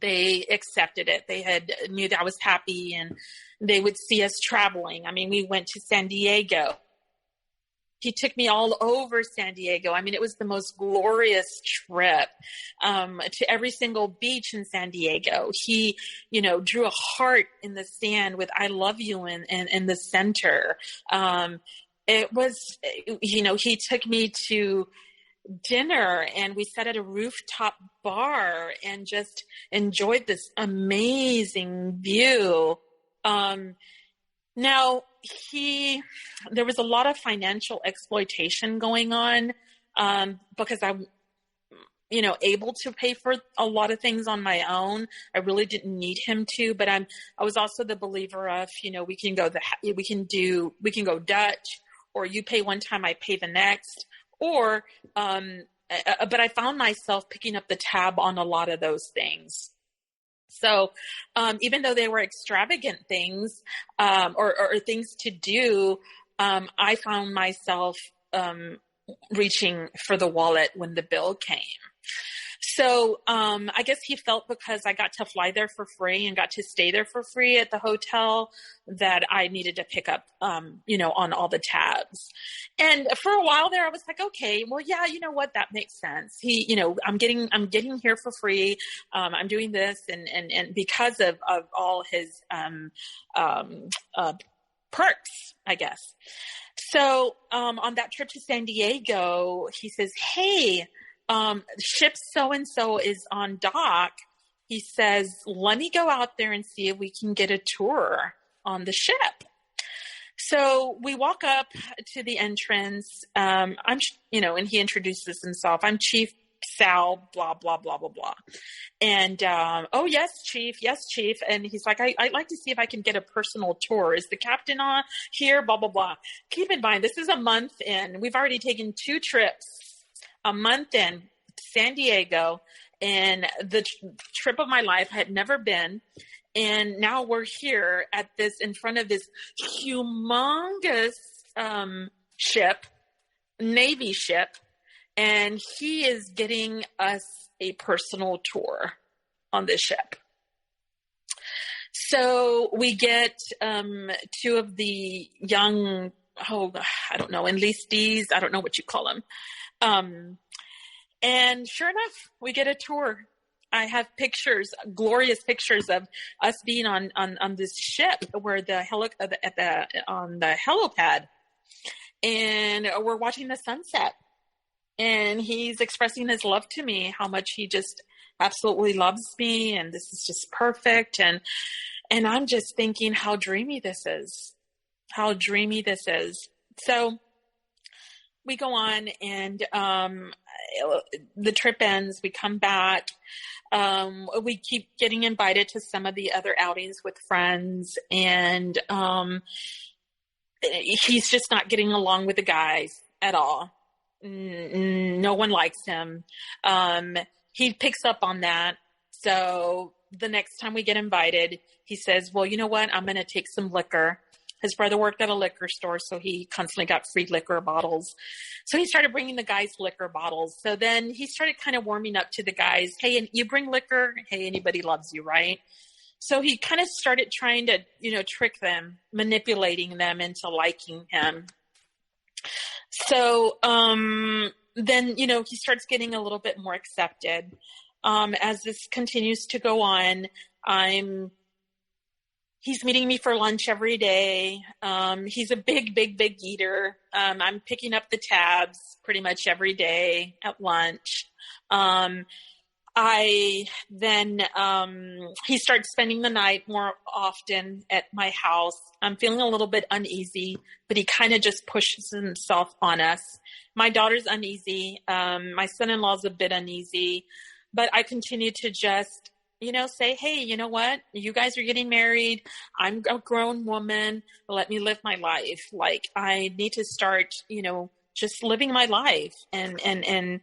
they accepted it. They knew that I was happy and they would see us traveling. I mean, we went to San Diego. He took me all over San Diego. I mean, it was the most glorious trip, to every single beach in San Diego. He, drew a heart in the sand with "I love you" in the center. It was, he took me to dinner, and we sat at a rooftop bar and just enjoyed this amazing view. Now there was a lot of financial exploitation going on, because I'm, able to pay for a lot of things on my own. I really didn't need him to, but I was also the believer of, we can go Dutch, or you pay one time, I pay the next, or, but I found myself picking up the tab on a lot of those things. So, even though they were extravagant things, or things to do, I found myself, reaching for the wallet when the bill came. So, I guess he felt because I got to fly there for free and got to stay there for free at the hotel that I needed to pick up, on all the tabs. And for a while there, I was like, okay, well, yeah, you know what? That makes sense. I'm getting here for free. I'm doing this and because of all his, perks, I guess. So, on that trip to San Diego, he says, hey, ship so-and-so is on dock. He says, let me go out there and see if we can get a tour on the ship. So we walk up to the entrance. And he introduces himself. I'm Chief Sal, blah, blah, blah, blah, blah. And, oh, yes, Chief. And he's like, I'd like to see if I can get a personal tour. Is the captain on here? Blah, blah, blah. Keep in mind, this is a month in. We've already taken 2 trips. A month in San Diego, and the trip of my life. I had never been. And now we're here at in front of this humongous, ship, Navy ship. And he is getting us a personal tour on this ship. So we get, 2 of the young, I don't know, enlistees. I don't know what you call them. And sure enough, we get a tour. I have pictures, glorious pictures of us being on this ship where on the helipad, and we're watching the sunset, and he's expressing his love to me, how much he just absolutely loves me. And this is just perfect. And I'm just thinking how dreamy this is. So we go on, and the trip ends. We come back. We keep getting invited to some of the other outings with friends, and he's just not getting along with the guys at all. No one likes him. He picks up on that. So the next time we get invited, he says, well, you know what? I'm going to take some liquor. His brother worked at a liquor store, so he constantly got free liquor bottles. So he started bringing the guys liquor bottles. So then he started kind of warming up to the guys. Hey, and you bring liquor? Hey, anybody loves you, right? So he kind of started trying to, trick them, manipulating them into liking him. So then, he starts getting a little bit more accepted. As this continues to go on, he's meeting me for lunch every day. He's a big, big, big eater. I'm picking up the tabs pretty much every day at lunch. He starts spending the night more often at my house. I'm feeling a little bit uneasy, but he kind of just pushes himself on us. My daughter's uneasy. My son-in-law's a bit uneasy, but I continue to just, say, hey, you know what? You guys are getting married. I'm a grown woman. Let me live my life. Like, I need to start, just living my life and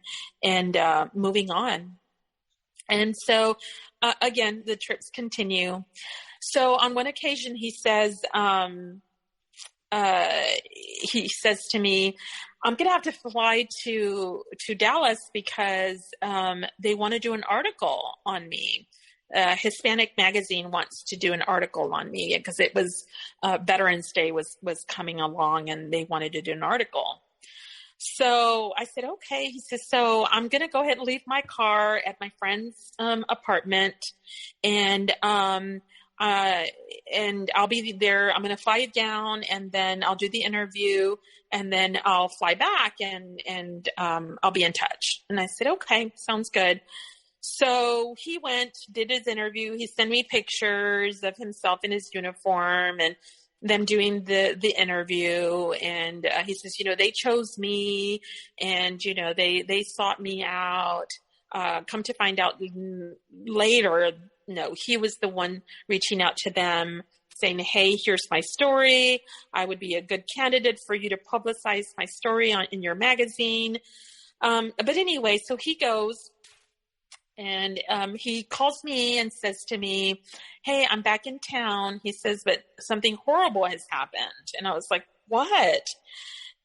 moving on. And so, again, the trips continue. So on one occasion, he says to me, I'm going to have to fly to Dallas because they want to do an article on me. Hispanic Magazine wants to do an article on me because it was Veterans Day was coming along, and they wanted to do an article. So I said, okay. He says, so I'm going to go ahead and leave my car at my friend's apartment, and and I'll be there. I'm going to fly down, and then I'll do the interview, and then I'll fly back, and I'll be in touch. And I said, okay, sounds good. So he went, did his interview. He sent me pictures of himself in his uniform and them doing the interview. And he says, they chose me, and, they sought me out. Come to find out later, no, he was the one reaching out to them saying, hey, here's my story. I would be a good candidate for you to publicize my story in your magazine. But anyway, so he goes and he calls me and says to me, hey, I'm back in town. He says, but something horrible has happened. And I was like, what?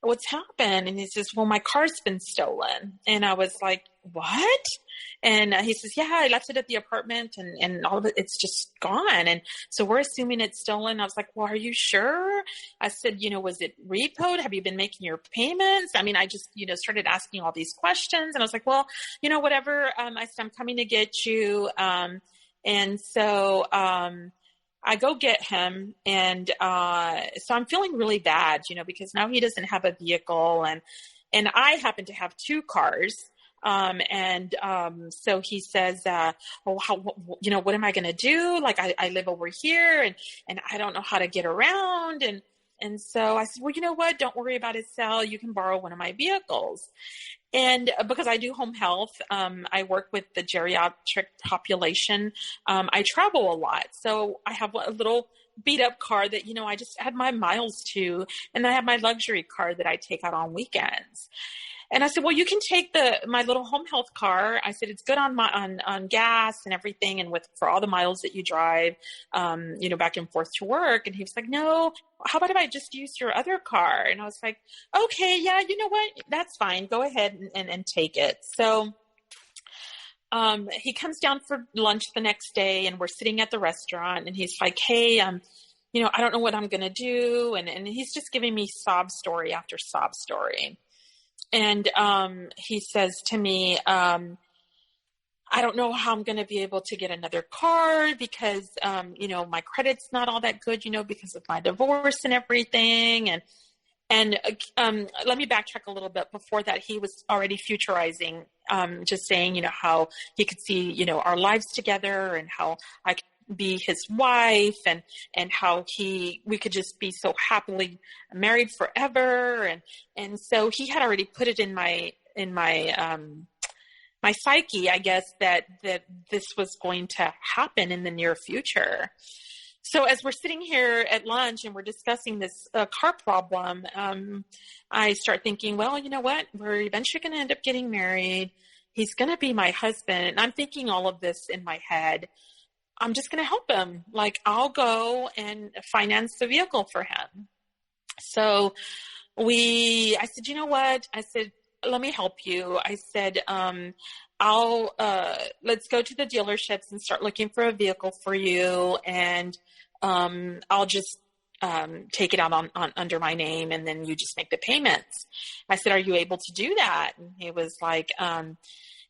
What's happened? And he says, well, my car's been stolen. And I was like, what? And he says, yeah, I left it at the apartment and all of it, it's just gone. And so we're assuming it's stolen. I was like, well, are you sure? I said, was it repoed? Have you been making your payments? I mean, I just, started asking all these questions, and I was like, well, whatever. I said, I'm coming to get you. And so, I go get him, and so I'm feeling really bad, because now he doesn't have a vehicle, and I happen to have two cars. So he says, well, what am I going to do? Like, I live over here, and I don't know how to get around. And so I said, well, you know what? Don't worry about his cell. You can borrow one of my vehicles. And because I do home health, I work with the geriatric population. I travel a lot. So I have a little beat up car that, I just add my miles to, and I have my luxury car that I take out on weekends. And I said, well, you can take my little home health car. I said, it's good on gas and everything, and for all the miles that you drive, back and forth to work. And he was like, no, how about if I just use your other car? And I was like, okay, yeah, you know what? That's fine. Go ahead and take it. So he comes down for lunch the next day, and we're sitting at the restaurant, and he's like, hey, I don't know what I'm going to do. And he's just giving me sob story after sob story. And he says to me, I don't know how I'm going to be able to get another car because, my credit's not all that good, because of my divorce and everything. And let me backtrack a little bit. Before that, he was already futurizing, just saying, how he could see, our lives together, and how I could be his wife, and how we could just be so happily married forever. And so he had already put it in my my psyche, I guess, that this was going to happen in the near future. So as we're sitting here at lunch and we're discussing this car problem, I start thinking, well, you know what? We're eventually going to end up getting married. He's going to be my husband. And I'm thinking all of this in my head. I'm just going to help him. Like, I'll go and finance the vehicle for him. So I said, you know what? I said, let me help you. I said, let's go to the dealerships and start looking for a vehicle for you. And, I'll just, take it out on under my name, and then you just make the payments. I said, are you able to do that? And he was like,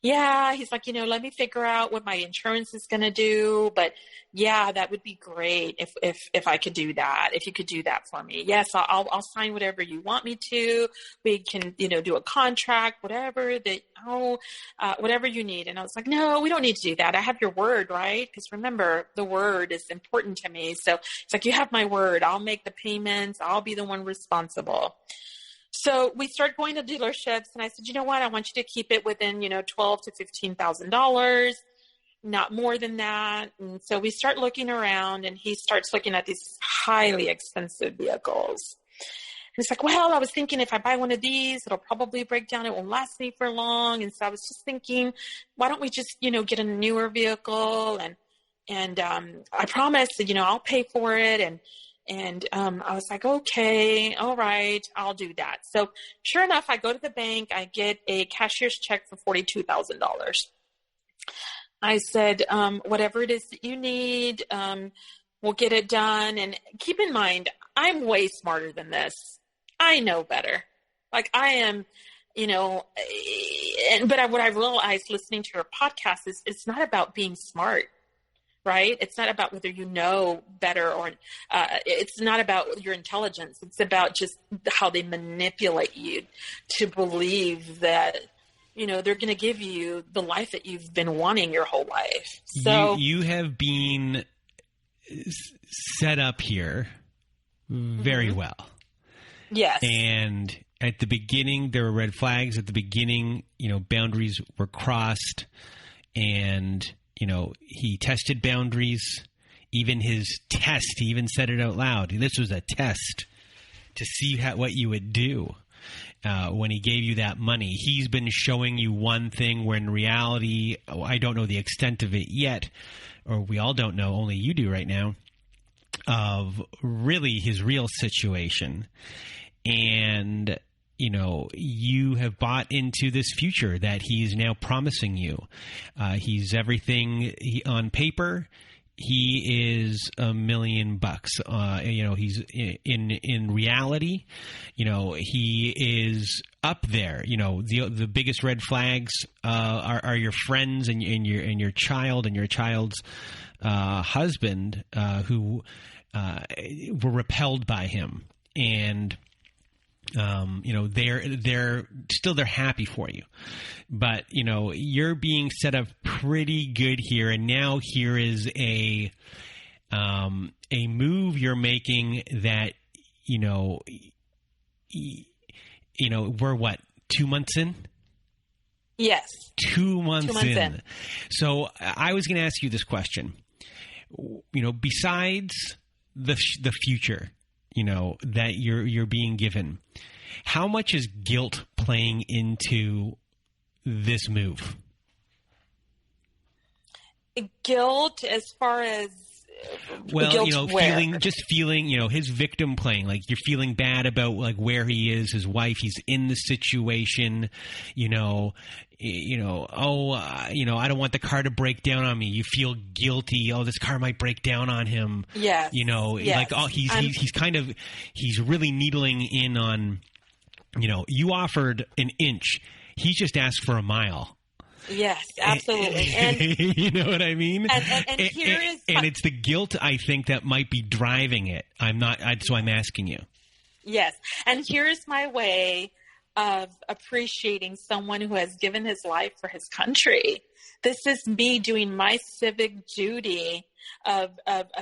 yeah, he's like, let me figure out what my insurance is going to do. But yeah, that would be great if I could do that. If you could do that for me. Yes, I'll sign whatever you want me to. We can, do a contract, whatever whatever you need. And I was like, no, we don't need to do that. I have your word, right? Because remember, the word is important to me. So it's like, you have my word. I'll make the payments. I'll be the one responsible. So we started going to dealerships, and I said, you know what? I want you to keep it within, $12,000 to $15,000, not more than that. And so we start looking around, and he starts looking at these highly expensive vehicles. And it's like, well, I was thinking if I buy one of these, it'll probably break down. It won't last me for long. And so I was just thinking, why don't we just, get a newer vehicle? And I promised that, I'll pay for it. And I was like, okay, all right, I'll do that. So sure enough, I go to the bank, I get a cashier's check for $42,000. I said, whatever it is that you need, we'll get it done. And keep in mind, I'm way smarter than this. I know better. Like, I am, but what I realized listening to your podcast is it's not about being smart. right? It's not about whether you know better or it's not about your intelligence. It's about just how they manipulate you to believe that, you know, they're going to give you the life that you've been wanting your whole life. So you have been set up here very well. Yes. And at the beginning, there were red flags. At the beginning, you know, boundaries were crossed, and, you know, he tested boundaries. Even his test, he even said it out loud. This was a test to see what you would do when he gave you that money. He's been showing you one thing where in reality, I don't know the extent of it yet, or we all don't know, only you do right now, of really his real situation. And, you know, you have bought into this future that he's now promising you. He's everything on paper. He is $1 million. You know, he's in reality, you know, he is up there. You know, the biggest red flags are your friends and your child and your child's husband who were repelled by him. And you know, they're happy for you, but, you know, you're being set up pretty good here. And now here is a move you're making that, you know, we're what, 2 months in? Yes. 2 months in. So I was going to ask you this question, you know, besides the future, you know, that you're being given, how much is guilt playing into this move? Guilt as far as well, you know, feeling, you know, his victim playing, like you're feeling bad about like where he is, his wife, he's in the situation, you know, I don't want the car to break down on me. You feel guilty. Oh, this car might break down on him. Yeah. You know, like, oh, he's really needling in on, you know, you offered an inch. He just asked for a mile. Yes, absolutely. And you know what I mean? And here is... And it's the guilt, I think, that might be driving it. So I'm asking you. Yes. And here's my way of appreciating someone who has given his life for his country. This is me doing my civic duty of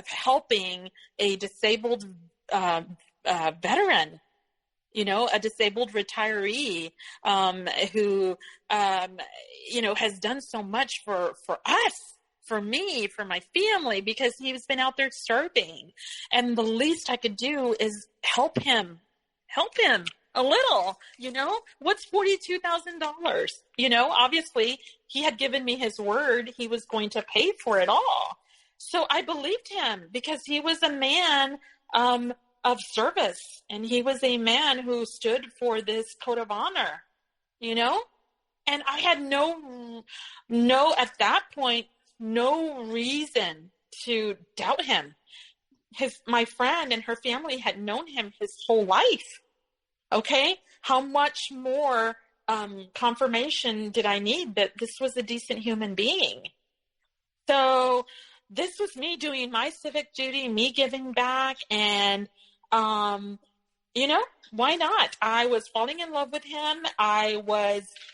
helping a disabled veteran, you know, a disabled retiree who, you know, has done so much for us, for me, for my family, because he's been out there serving. And the least I could do is help him a little, you know. What's $42,000? You know, obviously he had given me his word he was going to pay for it all. So I believed him because he was a man of service, and he was a man who stood for this code of honor, you know. And I had no at that point, no reason to doubt him. My friend and her family had known him his whole life. Okay, how much more confirmation did I need that this was a decent human being? So this was me doing my civic duty, me giving back, and you know, why not? I was falling in love with him.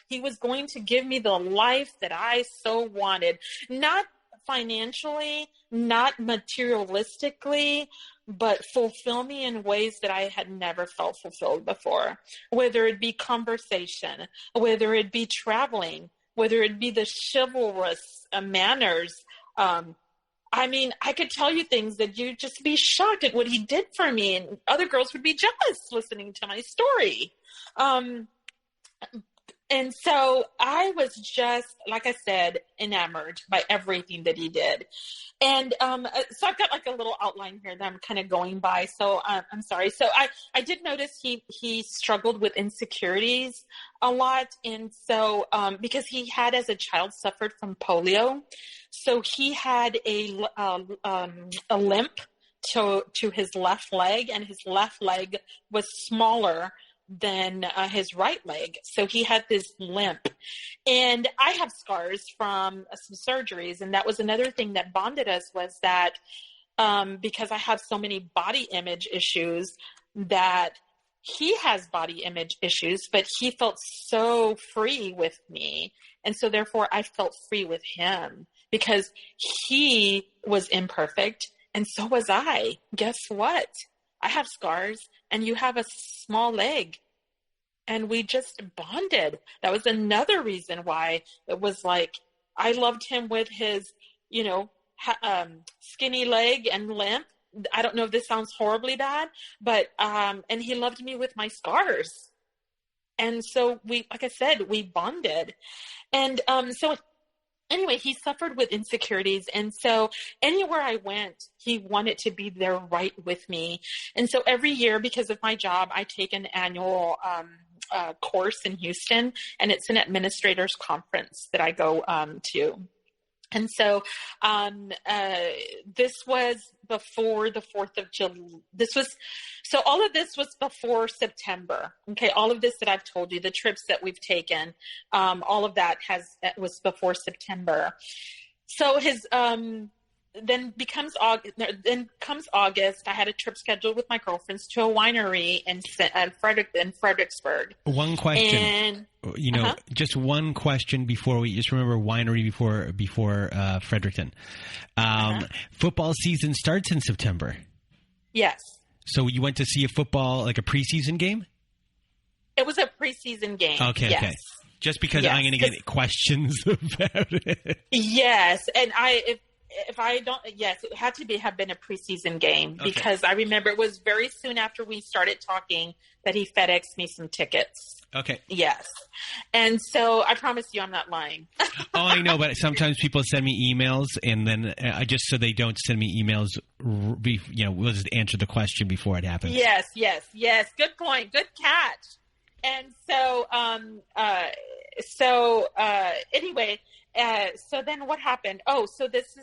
He was going to give me the life that I so wanted, not financially, not materialistically, but fulfill me in ways that I had never felt fulfilled before, whether it be conversation, whether it be traveling, whether it be the chivalrous manners. I mean, I could tell you things that you'd just be shocked at what he did for me, and other girls would be jealous listening to my story. And so I was just, like I said, enamored by everything that he did. And so I've got like a little outline here that I'm kind of going by. So I'm sorry. So I did notice he struggled with insecurities a lot. And so because he had as a child suffered from polio, so he had a limp to his left leg, and his left leg was smaller than his right leg. So he had this limp. And I have scars from some surgeries. And that was another thing that bonded us, was that because I have so many body image issues, that he has body image issues, but he felt so free with me. And so therefore I felt free with him, because he was imperfect and so was I. Guess what? I have scars and you have a small leg. And we just bonded. That was another reason why it was like, I loved him with his, skinny leg and limp. I don't know if this sounds horribly bad, but, and he loved me with my scars. And so like I said, we bonded. And, so anyway, he suffered with insecurities. And so anywhere I went, he wanted to be there right with me. And so every year, because of my job, I take an annual, course in Houston, and it's an administrators conference that I go, to. And so, this was before the 4th of July. So all of this was before September. Okay. All of this that I've told you, the trips that we've taken, all of that was before September. So then comes August. I had a trip scheduled with my girlfriends to a winery in Fredericksburg. One question, just one question before we just remember winery before Fredericton. Football season starts in September. Yes. So you went to see a preseason game? It was a preseason game. Okay. Yes. Okay. Just because I'm going to get questions about it. Yes, and if I don't, yes, it had to have been a preseason game, because I remember it was very soon after we started talking that he FedExed me some tickets. Okay. Yes. And so I promise you I'm not lying. I know, but sometimes people send me emails, and then just so they don't send me emails, we'll just answer the question before it happens. Yes. Good point. Good catch. And so, anyway, so then what happened? Oh, so this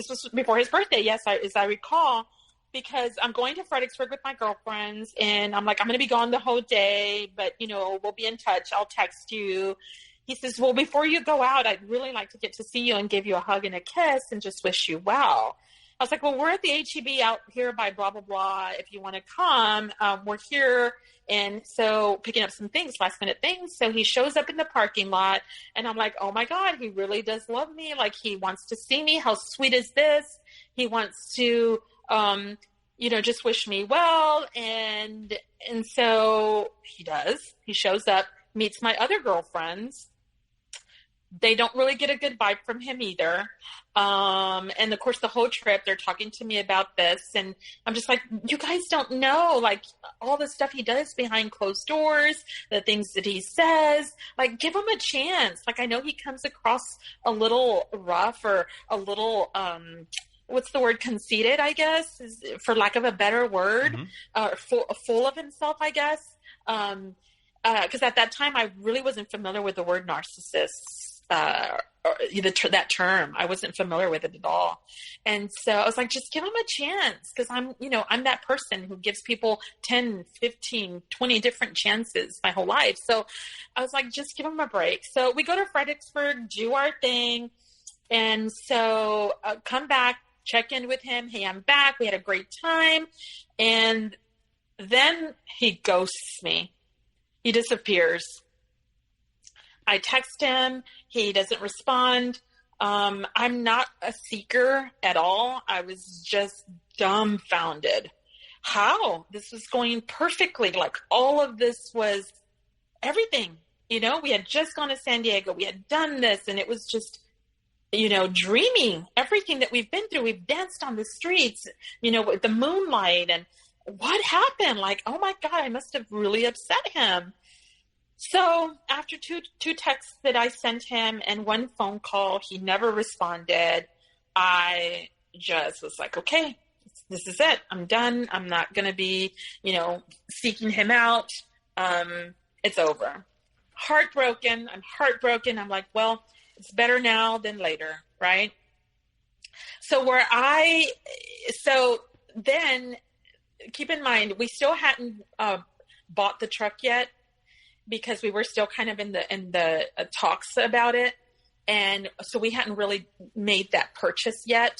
was before his birthday. Yes, as I recall, because I'm going to Fredericksburg with my girlfriends, and I'm like, I'm going to be gone the whole day, but we'll be in touch. I'll text you. He says, well, before you go out, I'd really like to get to see you and give you a hug and a kiss and just wish you well. I was like, well, we're at the HEB out here by blah, blah, blah. If you want to come, we're here. And so picking up some things, last minute things. So he shows up in the parking lot, and I'm like, oh my God, he really does love me. Like, he wants to see me. How sweet is this? He wants to, just wish me well. And so he does. He shows up, meets my other girlfriends. They don't really get a good vibe from him either. And of course, the whole trip, they're talking to me about this. And I'm just like, you guys don't know, like, all the stuff he does behind closed doors, the things that he says, like, give him a chance. Like, I know he comes across a little rough, or a little, what's the word? Conceited, I guess, is, for lack of a better word, full of himself, I guess. Because at that time, I really wasn't familiar with the word narcissist. That term, I wasn't familiar with it at all. And so I was like, just give him a chance. Cause I'm that person who gives people 10, 15, 20 different chances my whole life. So I was like, just give him a break. So we go to Fredericksburg, do our thing. And so come back, check in with him. Hey, I'm back. We had a great time. And then he ghosts me. He disappears. I text him. He doesn't respond. I'm not a seeker at all. I was just dumbfounded. How? This was going perfectly. Like, all of this was everything. We had just gone to San Diego. We had done this, and it was just, dreaming. Everything that we've been through. We've danced on the streets, with the moonlight. And what happened? Like, oh my God, I must have really upset him. So after two texts that I sent him and one phone call, he never responded. I just was like, okay, this is it. I'm done. I'm not going to be, seeking him out. It's over. Heartbroken. I'm heartbroken. I'm like, well, it's better now than later. Right. So then keep in mind, we still hadn't, bought the truck yet because we were still kind of in the talks about it. And so we hadn't really made that purchase yet.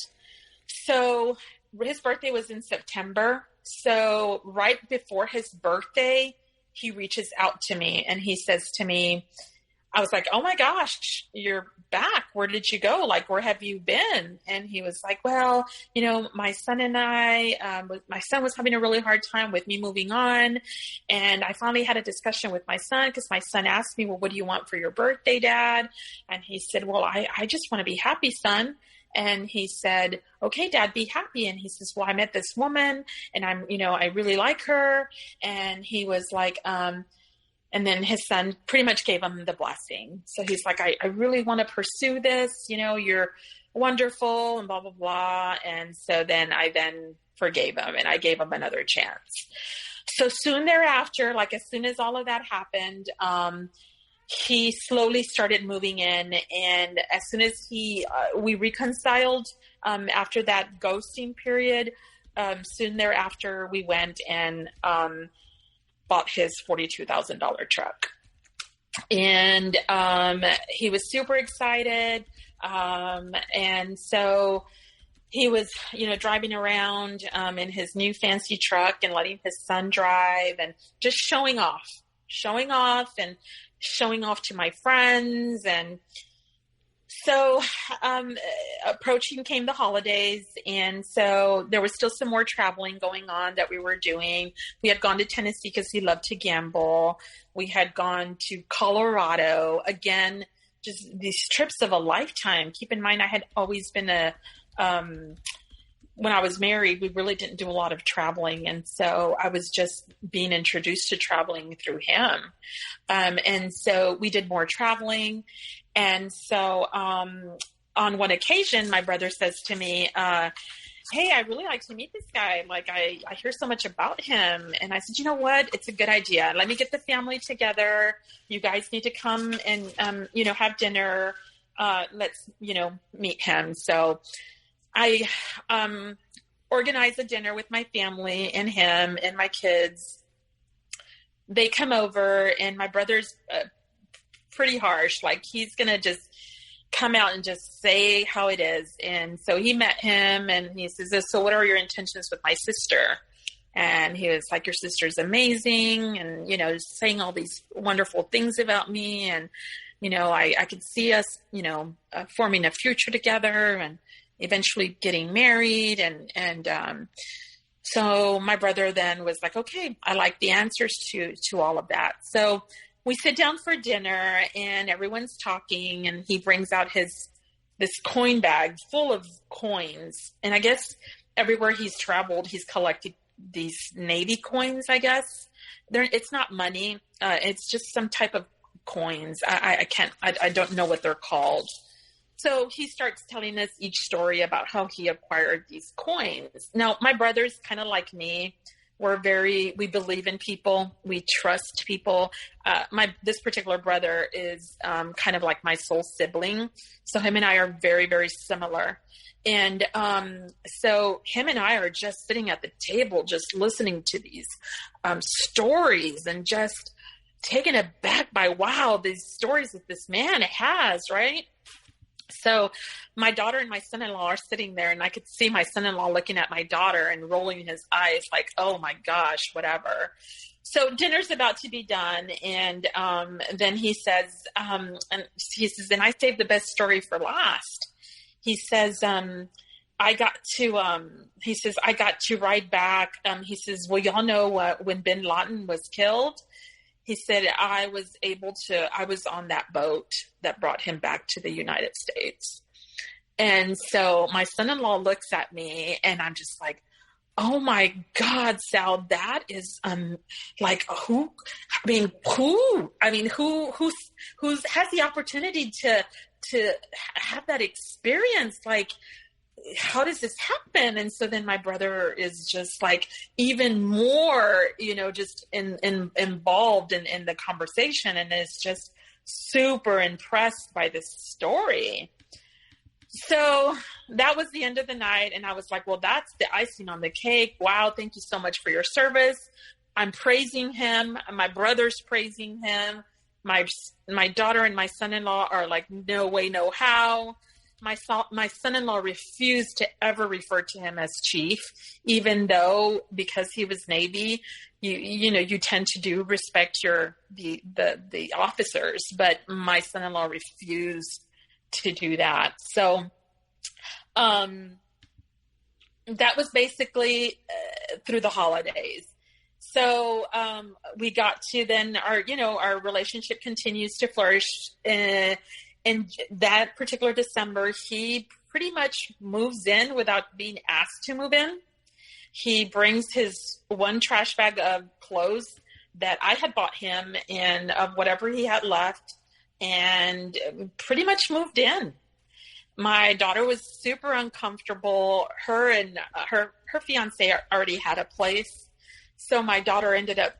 So his birthday was in September. So right before his birthday, he reaches out to me and he says to me, I was like, oh my gosh, you're back. Where did you go? Like, where have you been? And he was like, well, my son and my son was having a really hard time with me moving on. And I finally had a discussion with my son because my son asked me, well, what do you want for your birthday, Dad? And he said, well, I just want to be happy, son. And he said, okay, Dad, be happy. And he says, well, I met this woman and I really like her. And he was like, and then his son pretty much gave him the blessing. So he's like, I really want to pursue this. You're wonderful and blah, blah, blah. And so then I forgave him and I gave him another chance. So soon thereafter, like as soon as all of that happened, he slowly started moving in. And as soon as we reconciled after that ghosting period, soon thereafter we went and bought his $42,000 truck. And he was super excited. And so he was, driving around in his new fancy truck and letting his son drive and just showing off and showing off to my friends. And so approaching came the holidays. And so there was still some more traveling going on that we were doing. We had gone to Tennessee because he loved to gamble. We had gone to Colorado. Again, just these trips of a lifetime. Keep in mind, I had always been when I was married, we really didn't do a lot of traveling. And so I was just being introduced to traveling through him. And so we did more traveling. And so on one occasion, my brother says to me, hey, I really like to meet this guy. Like, I hear so much about him. And I said, you know what? It's a good idea. Let me get the family together. You guys need to come and, have dinner. Let's, meet him. So I organized a dinner with my family and him and my kids. They come over, and my brother's pretty harsh. Like, he's going to just come out and just say how it is. And so he met him, and he says, so what are your intentions with my sister? And he was like, your sister's amazing. And, just saying all these wonderful things about me. And, I could see us, forming a future together and eventually getting married. And so my brother then was like, okay, I like the answers to all of that. So we sit down for dinner and everyone's talking, and he brings out this coin bag full of coins. And I guess everywhere he's traveled, he's collected these Navy coins, I guess. It's not money. It's just some type of coins. I don't know what they're called. So he starts telling us each story about how he acquired these coins. Now, my brother's kind of like me. We believe in people. We trust people. This particular brother is kind of like my soul sibling. So him and I are very, very similar. And so him and I are just sitting at the table, just listening to these stories and just taken aback by, wow, these stories that this man has, right? So my daughter and my son-in-law are sitting there, and I could see my son-in-law looking at my daughter and rolling his eyes like, oh my gosh, whatever. So dinner's about to be done. And then he says, and I saved the best story for last. He says, I got to ride back. He says, well, y'all know when bin Laden was killed? He said, I was on that boat that brought him back to the United States. And so my son-in-law looks at me, and I'm just like, oh my God, Sal, that is, who has the opportunity to have that experience? Like, how does this happen? And so then my brother is just like even more, just involved in the conversation, and is just super impressed by this story. So that was the end of the night. And I was like, well, that's the icing on the cake. Wow. Thank you so much for your service. I'm praising him. My brother's praising him. My daughter and my son-in-law are like, no way, no how. My son-in-law refused to ever refer to him as chief, even though, because he was Navy, you tend to respect the officers, but my son-in-law refused to do that. So, that was basically through the holidays. So we got to then our relationship continues to flourish. In that particular December, he pretty much moves in without being asked to move in. He brings his one trash bag of clothes that I had bought him and of whatever he had left, and pretty much moved in. My daughter was super uncomfortable. Her and her fiance already had a place. So my daughter ended up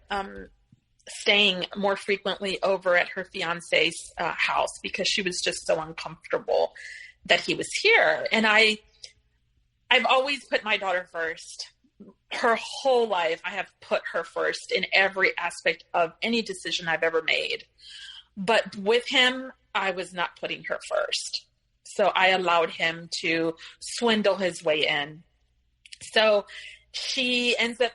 staying more frequently over at her fiance's house because she was just so uncomfortable that he was here. And I've always put my daughter first. Her whole life, I have put her first in every aspect of any decision I've ever made. But with him, I was not putting her first. So I allowed him to swindle his way in. So she ends up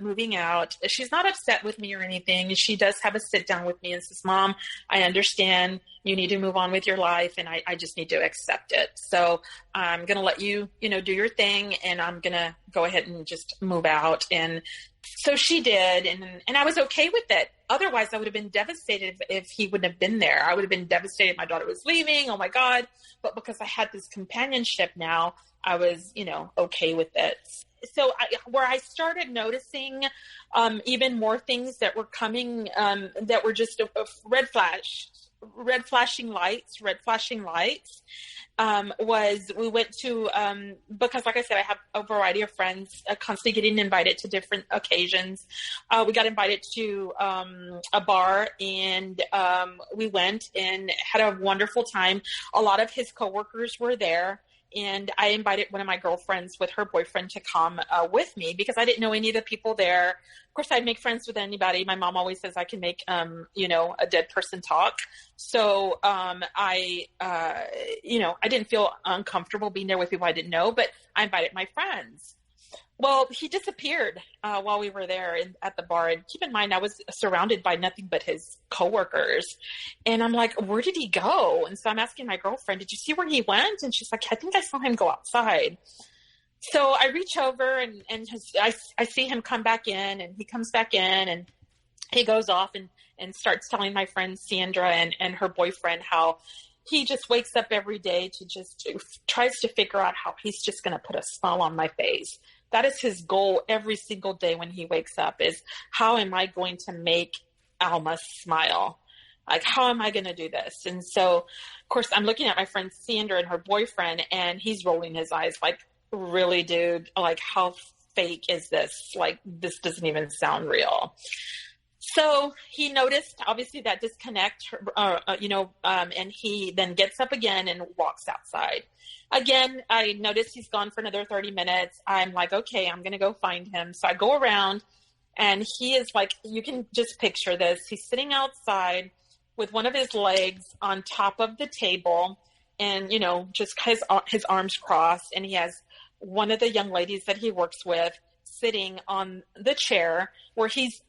moving out. She's not upset with me or anything. She does have a sit down with me and says, Mom, I understand you need to move on with your life, and I just need to accept it. So I'm going to let you, do your thing, and I'm going to go ahead and just move out. And so she did, and I was okay with it. Otherwise, I would have been devastated if he wouldn't have been there. I would have been devastated my daughter was leaving. Oh, my God. But because I had this companionship now, I was, okay with it. So where I started noticing even more things that were coming that were just a red flashing lights, was we went to, because like I said, I have a variety of friends constantly getting invited to different occasions. We got invited to a bar, and we went and had a wonderful time. A lot of his coworkers were there. And I invited one of my girlfriends with her boyfriend to come with me because I didn't know any of the people there. Of course, I'd make friends with anybody. My mom always says I can make, a dead person talk. So I didn't feel uncomfortable being there with people I didn't know, but I invited my friends. Well, he disappeared while we were there at the bar. And keep in mind, I was surrounded by nothing but his coworkers. And I'm like, where did he go? And so I'm asking my girlfriend, did you see where he went? And she's like, I think I saw him go outside. So I reach over and I see him come back in, and he comes back in, and he goes off and starts telling my friend Sandra and her boyfriend how he just wakes up every day to just tries to figure out how he's just going to put a smile on my face. That is his goal every single day when he wakes up, is how am I going to make Alma smile? Like, how am I going to do this? And so, of course, I'm looking at my friend Sandra and her boyfriend, and he's rolling his eyes like, really, dude? Like, how fake is this? Like, this doesn't even sound real. So he noticed, obviously, that disconnect, and he then gets up again and walks outside. Again, I noticed he's gone for another 30 minutes. I'm like, okay, I'm going to go find him. So I go around, and he is like, you can just picture this. He's sitting outside with one of his legs on top of the table and, just his arms crossed. And he has one of the young ladies that he works with sitting on the chair where he's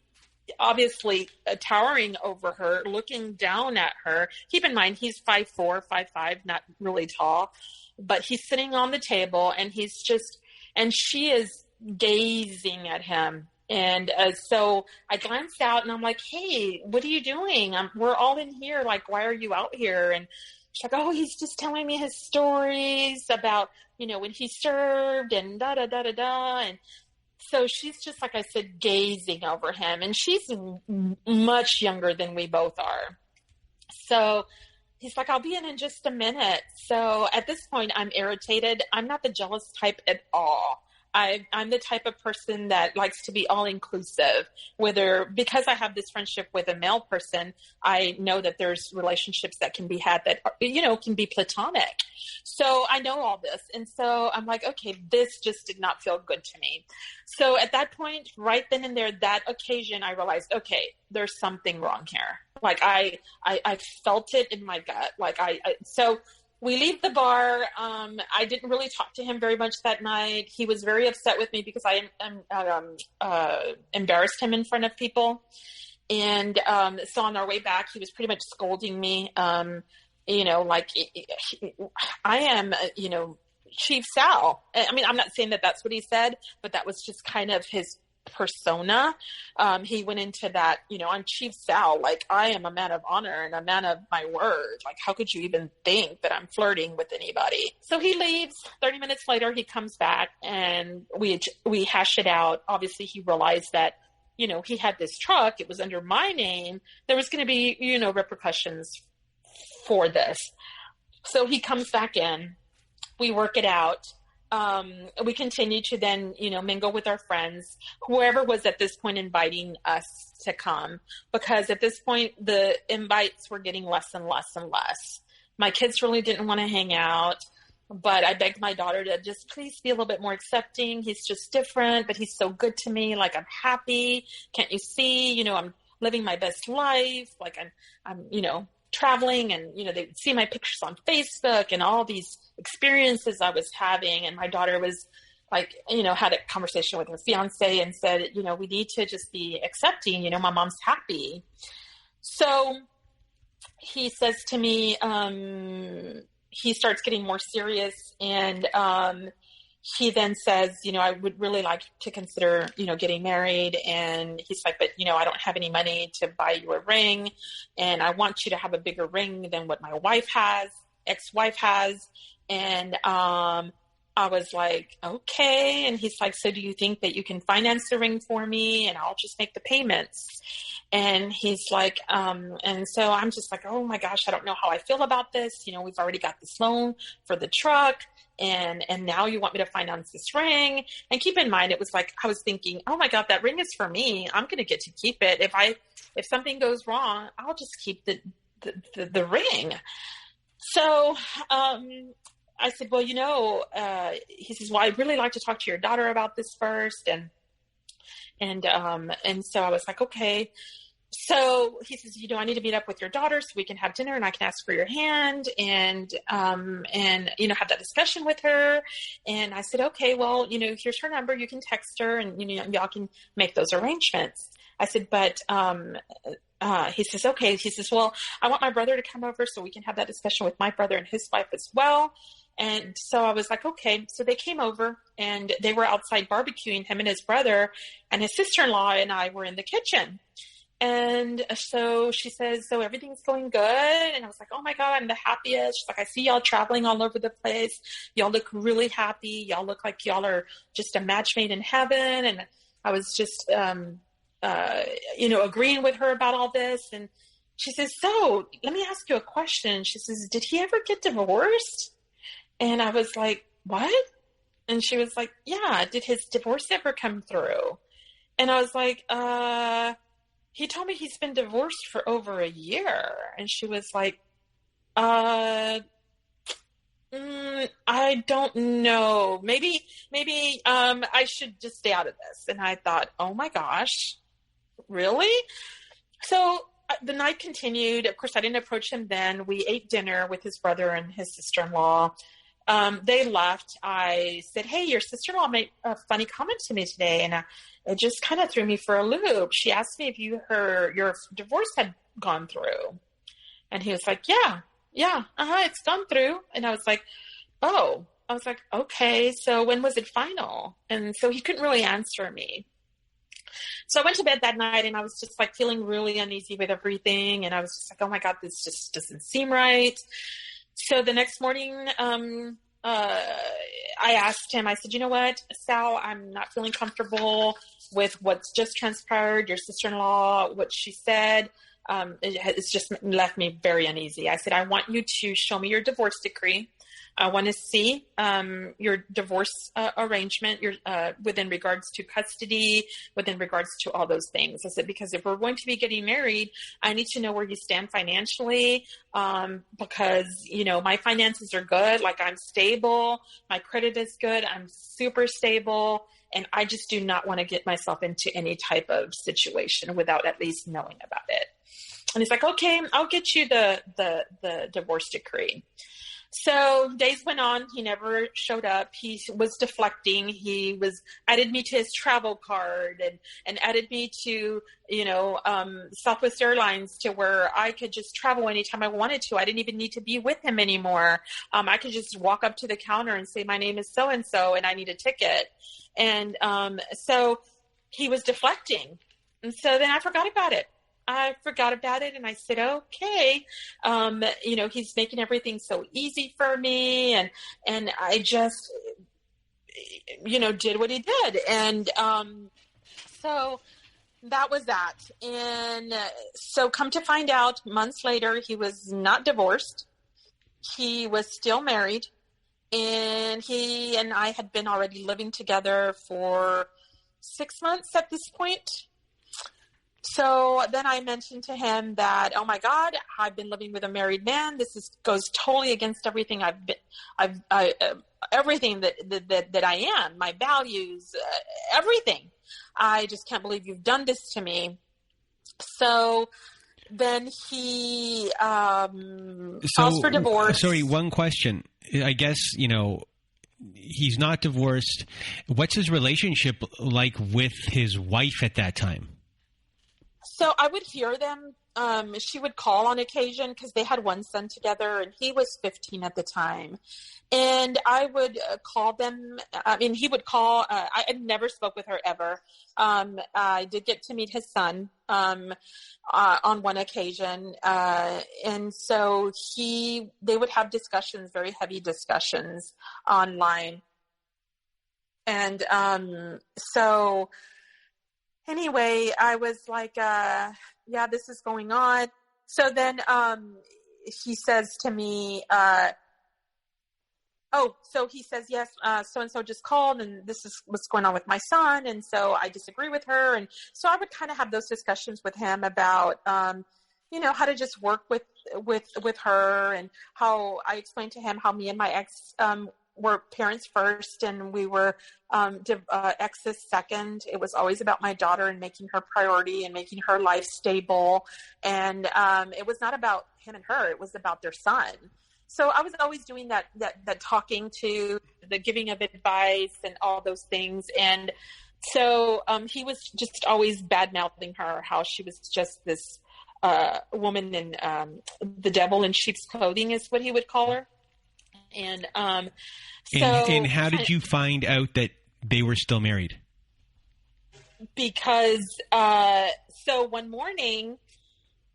obviously towering over her, looking down at her. Keep in mind, he's 5'4", 5'5", not really tall, but he's sitting on the table, and she is gazing at him. And so I glanced out, and I'm like, hey, what are you doing? We're all in here. Like, why are you out here? And she's like, oh, he's just telling me his stories about, when he served and da-da-da-da-da. And so she's just, like I said, gazing over him, and she's much younger than we both are. So he's like, I'll be in just a minute. So at this point, I'm irritated. I'm not the jealous type at all. I'm the type of person that likes to be all inclusive, because I have this friendship with a male person, I know that there's relationships that can be had that, can be platonic. So I know all this. And so I'm like, okay, this just did not feel good to me. So at that point, right then and there, that occasion, I realized, okay, there's something wrong here. Like I felt it in my gut. So we leave the bar. I didn't really talk to him very much that night. He was very upset with me because I embarrassed him in front of people. And so on our way back, he was pretty much scolding me. I am, Chief Sal. I mean, I'm not saying that that's what he said, but that was just kind of his persona. He went into that, I'm Chief Sal, like I am a man of honor and a man of my word. Like, how could you even think that I'm flirting with anybody? So he leaves. 30 minutes later, he comes back and we hash it out. Obviously, he realized that, he had this truck. It was under my name. There was going to be, repercussions for this. So he comes back in. We work it out. We continue to then, mingle with our friends, whoever was at this point inviting us to come, because at this point, the invites were getting less and less and less. My kids really didn't want to hang out, but I begged my daughter to just please be a little bit more accepting. He's just different, but he's so good to me. Like, I'm happy. Can't you see, I'm living my best life. Like I'm traveling, and they see my pictures on Facebook and all these experiences I was having. And my daughter was like, had a conversation with her fiance and said, we need to just be accepting, my mom's happy. So he says to me, he starts getting more serious, and he then says, I would really like to consider, getting married. And he's like, but, I don't have any money to buy you a ring. And I want you to have a bigger ring than what my ex-wife has. And I was like, okay. And he's like, so do you think that you can finance the ring for me and I'll just make the payments? And he's like, and so I'm just like, oh my gosh, I don't know how I feel about this. We've already got this loan for the truck. And now you want me to finance this ring? And keep in mind, it was like, I was thinking, oh my God, that ring is for me. I'm going to get to keep it. If something goes wrong, I'll just keep the ring. So, I said, well, he says, well, I'd really like to talk to your daughter about this first. And so I was like, okay. So he says, I need to meet up with your daughter so we can have dinner and I can ask for your hand and have that discussion with her. And I said, okay, well, here's her number. You can text her and, y'all can make those arrangements. I said, but, he says, okay. He says, well, I want my brother to come over so we can have that discussion with my brother and his wife as well. And so I was like, okay. So they came over and they were outside barbecuing, him and his brother, and his sister-in-law and I were in the kitchen. And so she says, so everything's going good? And I was like, oh my God, I'm the happiest. She's like, I see y'all traveling all over the place. Y'all look really happy. Y'all look like y'all are just a match made in heaven. And I was just, agreeing with her about all this. And she says, so let me ask you a question. She says, did he ever get divorced? And I was like, what? And she was like, yeah, did his divorce ever come through? And I was like, he told me he's been divorced for over a year. And she was like, I don't know. Maybe, I should just stay out of this. And I thought, oh my gosh, really? So the night continued. Of course, I didn't approach him then. We ate dinner with his brother and his sister-in-law. They left. I said, hey, your sister-in-law made a funny comment to me today. And it just kind of threw me for a loop. She asked me if your divorce had gone through. And he was like, yeah, it's gone through. And I was like, oh. I was like, okay, so when was it final? And so he couldn't really answer me. So I went to bed that night and I was just like feeling really uneasy with everything. And I was just like, oh my God, this just doesn't seem right. So the next morning, I asked him, I said, you know what, Sal, I'm not feeling comfortable with what's just transpired. Your sister-in-law, what she said, it's just left me very uneasy. I said, I want you to show me your divorce decree. I want to see your divorce arrangement, your within regards to custody, within regards to all those things. I said, because if we're going to be getting married, I need to know where you stand financially, because, you know, my finances are good. Like, I'm stable. My credit is good. I'm super stable. And I just do not want to get myself into any type of situation without at least knowing about it. And he's like, okay, I'll get you the divorce decree. So days went on. He never showed up. He was deflecting. He was added me to his travel card and added me to, you know, Southwest Airlines, to where I could just travel anytime I wanted to. I didn't even need to be with him anymore. I could just walk up to the counter and say, my name is so-and-so and I need a ticket. And so he was deflecting. And so then I forgot about it. And I said, okay, you know, he's making everything so easy for me. And I just, you know, did what he did. And so that was that. And so come to find out, months later, he was not divorced. He was still married. And he and I had been already living together for 6 months at this point. So then I mentioned to him that, oh my God, I've been living with a married man. This goes totally against everything everything that I am, my values, everything. I just can't believe you've done this to me. So then he files for divorce. Sorry, one question. I guess, you know, he's not divorced. What's his relationship like with his wife at that time? So I would hear them. She would call on occasion because they had one son together, and he was 15 at the time. And I would call them. I mean, he would call. I never spoke with her ever. I did get to meet his son on one occasion, and so they would have discussions, very heavy discussions online. And so. Anyway, I was like, yeah, this is going on. So then he says to me, he says, yes, so-and-so just called, and this is what's going on with my son. And so I disagree with her. And so I would kind of have those discussions with him about, you know, how to just work with her, and how I explained to him how me and my ex were parents first, and we were exes second. It was always about my daughter and making her priority and making her life stable. And it was not about him and her. It was about their son. So I was always doing that talking to, the giving of advice and all those things. And so he was just always bad-mouthing her, how she was just this woman in the devil in sheep's clothing is what he would call her. And and how did you find out that they were still married? Because so one morning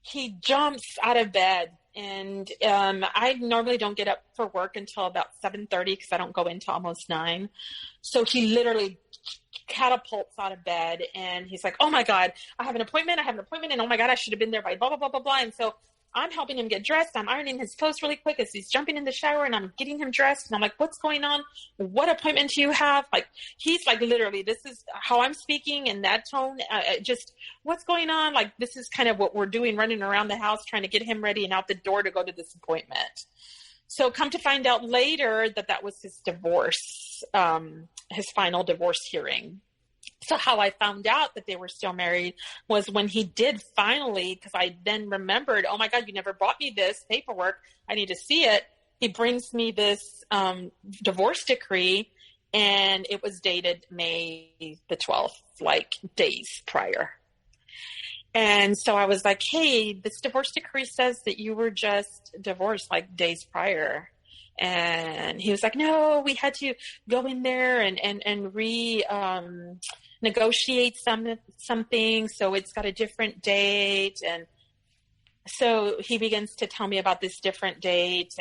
he jumps out of bed, and I normally don't get up for work until about 7:30 because I don't go until almost 9. So he literally catapults out of bed, and he's like, oh my God, I have an appointment. And oh my God, I should have been there by blah, blah, blah, blah, blah. And so I'm helping him get dressed. I'm ironing his clothes really quick as he's jumping in the shower, and I'm getting him dressed. And I'm like, what's going on? What appointment do you have? Like, he's like, literally, this is how I'm speaking in that tone. Just what's going on? Like, this is kind of what we're doing, running around the house, trying to get him ready and out the door to go to this appointment. So come to find out later that was his divorce, his final divorce hearing. So how I found out that they were still married was when he did finally, because I then remembered, oh my God, you never brought me this paperwork. I need to see it. He brings me this divorce decree, and it was dated May the 12th, like days prior. And so I was like, hey, this divorce decree says that you were just divorced like days prior. And he was like, no, we had to go in there and negotiate something. So it's got a different date. And so he begins to tell me about this different date.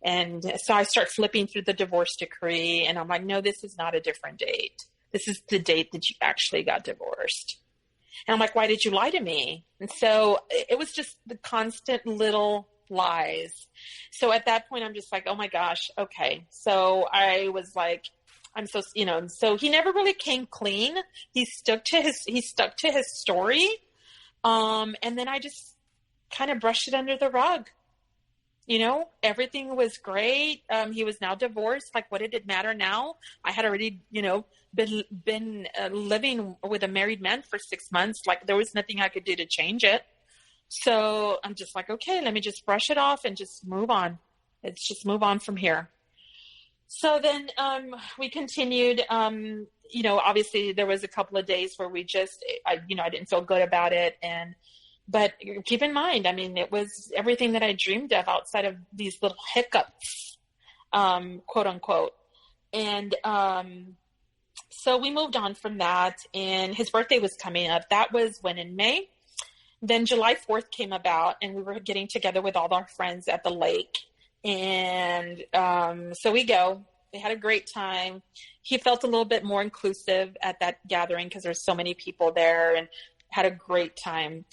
And so I start flipping through the divorce decree, and I'm like, no, this is not a different date. This is the date that you actually got divorced. And I'm like, why did you lie to me? And so it was just the constant little lies. So at that point, I'm just like, oh my gosh, okay. So I was like, I'm so, so he never really came clean. He stuck to his story. And then I just kind of brushed it under the rug. Everything was great. He was now divorced. Like, what did it matter now? I had already, been living with a married man for 6 months. Like, there was nothing I could do to change it. So I'm just like, okay, let me just brush it off and just move on. Let's just move on from here. So then we continued. Obviously there was a couple of days where I didn't feel good about it. But keep in mind, I mean, it was everything that I dreamed of outside of these little hiccups, quote unquote. And so we moved on from that, and his birthday was coming up. That was when, in May. Then July 4th came about, and we were getting together with all our friends at the lake. And so we go. They had a great time. He felt a little bit more inclusive at that gathering because there's so many people there, and had a great time.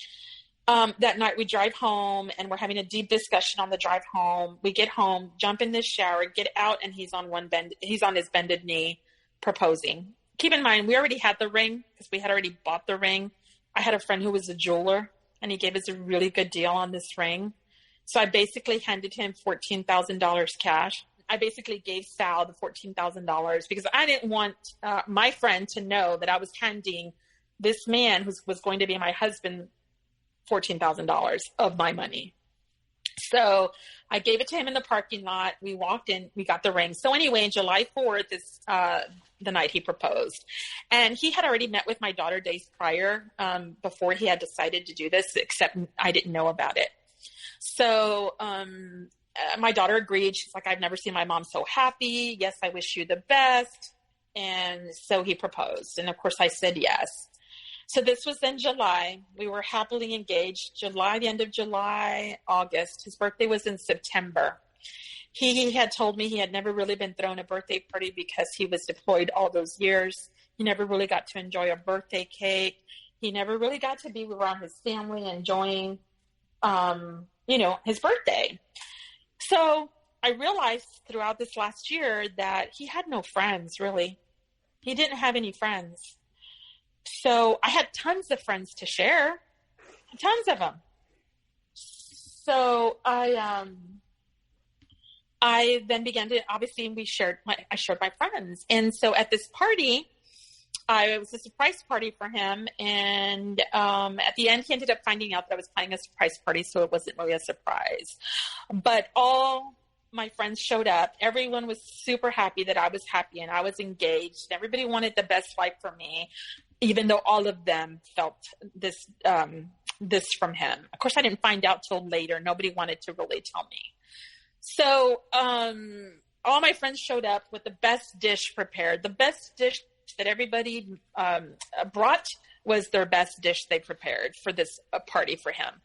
That night we drive home, and we're having a deep discussion on the drive home. We get home, jump in the shower, get out, and he's on his bended knee proposing. Keep in mind, we already had the ring because we had already bought the ring. I had a friend who was a jeweler, and he gave us a really good deal on this ring. So I basically handed him $14,000 cash. I basically gave Sal the $14,000 because I didn't want my friend to know that I was handing this man who was going to be my husband $14,000 of my money. So I gave it to him in the parking lot. We walked in, we got the ring. So anyway, July 4th is the night he proposed. And he had already met with my daughter days prior, before he had decided to do this, except I didn't know about it. So my daughter agreed. She's like, I've never seen my mom so happy. Yes, I wish you the best. And so he proposed. And of course I said yes. So this was in July. We were happily engaged. The end of July, August. His birthday was in September. He had told me he had never really been thrown a birthday party because he was deployed all those years. He never really got to enjoy a birthday cake. He never really got to be around his family enjoying, his birthday. So I realized throughout this last year that he had no friends, really. He didn't have any friends. So I had tons of friends to share, tons of them. So I then began to, obviously I shared my friends. And so at this party, it was a surprise party for him. And at the end, he ended up finding out that I was planning a surprise party. So it wasn't really a surprise, but all my friends showed up. Everyone was super happy that I was happy and I was engaged. Everybody wanted the best life for me, even though all of them felt this from him. Of course, I didn't find out till later. Nobody wanted to really tell me. So all my friends showed up with the best dish prepared. The best dish that everybody brought was their best dish they prepared for this party for him.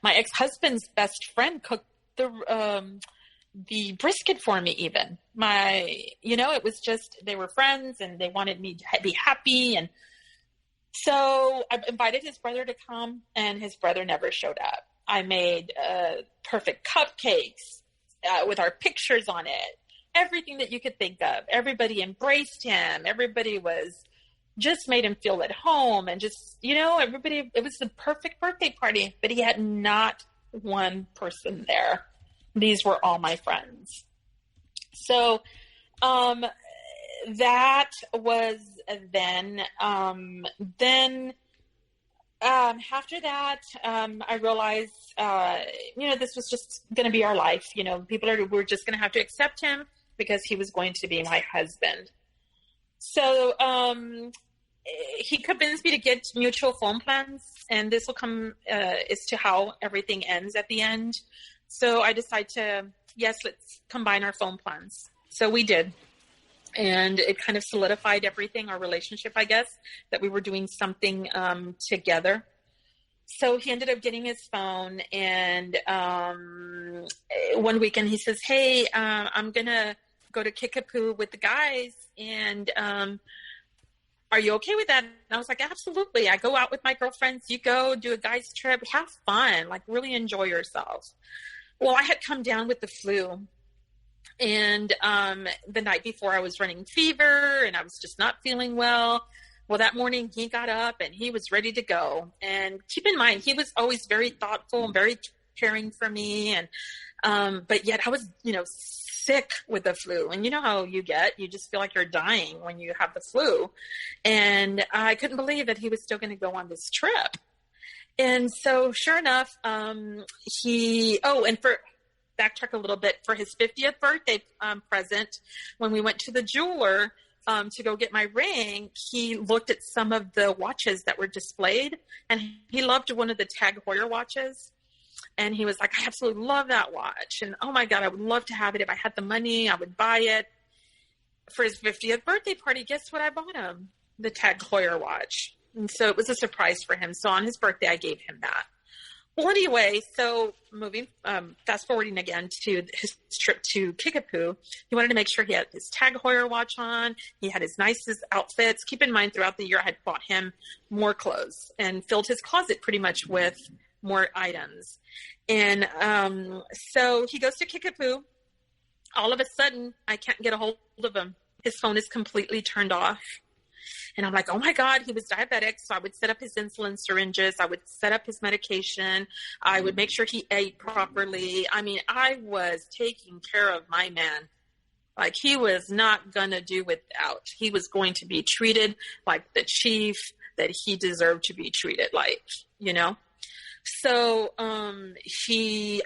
My ex-husband's best friend cooked the brisket for me even. It was just, they were friends and they wanted me to be happy. And so I invited his brother to come, and his brother never showed up. I made perfect cupcakes with our pictures on it. Everything that you could think of. Everybody embraced him. Everybody just made him feel at home. And just, everybody, it was the perfect birthday party, but he had not one person there. These were all my friends. So that was then. After that, I realized, this was just going to be our life. We're just going to have to accept him because he was going to be my husband. So he convinced me to get mutual phone plans, and this will come as to how everything ends at the end. So I decided let's combine our phone plans. So we did. And it kind of solidified everything, our relationship, I guess, that we were doing something together. So he ended up getting his phone, and one weekend he says, hey, I'm going to go to Kickapoo with the guys, and are you okay with that? And I was like, absolutely. I go out with my girlfriends. You go do a guy's trip, have fun, like really enjoy yourself. Well, I had come down with the flu. And the night before I was running fever and I was just not feeling well. Well, that morning he got up and he was ready to go. And keep in mind, he was always very thoughtful and very caring for me. And, but yet I was, sick with the flu. And you know how you just feel like you're dying when you have the flu. And I couldn't believe that he was still going to go on this trip. And so sure enough, backtrack a little bit, for his 50th birthday present, when we went to the jeweler to go get my ring, he looked at some of the watches that were displayed, and he loved one of the Tag Heuer watches. And he was like, I absolutely love that watch. And oh my God, I would love to have it. If I had the money, I would buy it. For his 50th birthday party, guess what I bought him? The Tag Heuer watch. And so it was a surprise for him. So on his birthday, I gave him that. Well, anyway, so fast forwarding again to his trip to Kickapoo, he wanted to make sure he had his Tag Heuer watch on. He had his nicest outfits. Keep in mind, throughout the year, I had bought him more clothes and filled his closet pretty much with more items. And so he goes to Kickapoo. All of a sudden, I can't get a hold of him. His phone is completely turned off. And I'm like, oh my God, he was diabetic. So I would set up his insulin syringes. I would set up his medication. I would make sure he ate properly. I mean, I was taking care of my man. Like, he was not going to do without. He was going to be treated like the chief that he deserved to be treated like, So I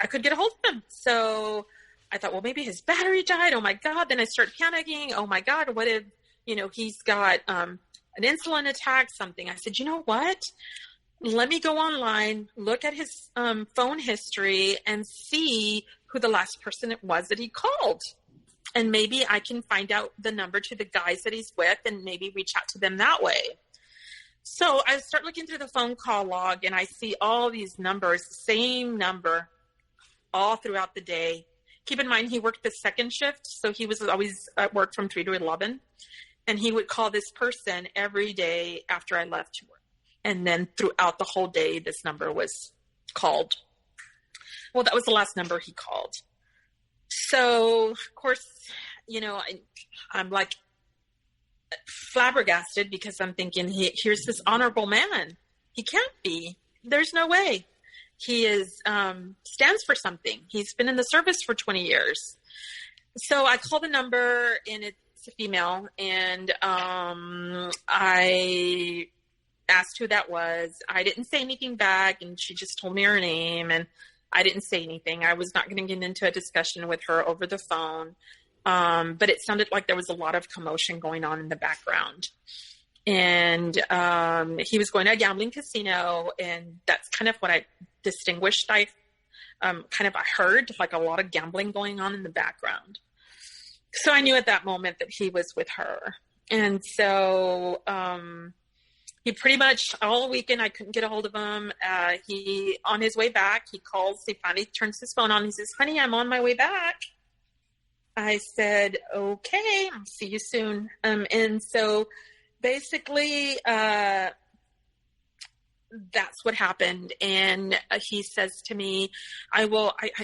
couldn't get a hold of him. So I thought, well, maybe his battery died. Oh my God. Then I started panicking. Oh my God, what if, he's got an insulin attack, something. I said, you know what? Let me go online, look at his phone history and see who the last person it was that he called. And maybe I can find out the number to the guys that he's with and maybe reach out to them that way. So I start looking through the phone call log and I see all these numbers, same number, all throughout the day. Keep in mind, he worked the second shift, so he was always at work from 3 to 11. And he would call this person every day after I left work. And then throughout the whole day, this number was called. Well, that was the last number he called. So, of course, I'm like flabbergasted because I'm thinking, here's this honorable man. He can't be. There's no way. He stands for something. He's been in the service for 20 years. So I call the number and it's a female, and I asked who that was. I didn't say anything back, and she just told me her name, and I didn't say anything. I was not going to get into a discussion with her over the phone, but it sounded like there was a lot of commotion going on in the background. And he was going to a gambling casino, and that's kind of what I distinguished. I heard like a lot of gambling going on in the background. So I knew at that moment that he was with her. And so he pretty much all weekend, I couldn't get a hold of him. He, on his way back, he calls, he finally turns his phone on. He says, honey, I'm on my way back. I said, okay, I'll see you soon. And so basically, that's what happened. And he says to me,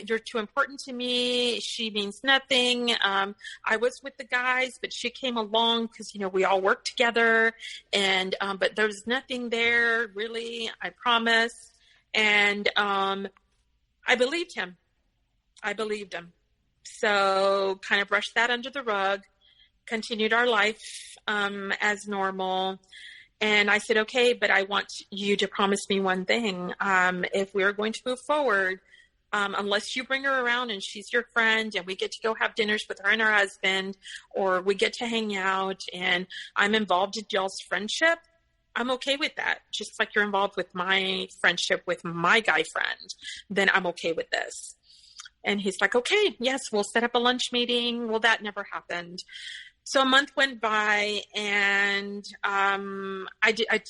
you're too important to me. She means nothing. I was with the guys, but she came along because, we all worked together, and, but there was nothing there really, I promise. And, I believed him. So kind of brushed that under the rug, continued our life, as normal. And I said, okay, but I want you to promise me one thing. If we're going to move forward, unless you bring her around and she's your friend and we get to go have dinners with her and her husband, or we get to hang out and I'm involved in y'all's friendship, I'm okay with that. Just like you're involved with my friendship with my guy friend, then I'm okay with this. And he's like, okay, yes, we'll set up a lunch meeting. Well, that never happened. So a month went by, and I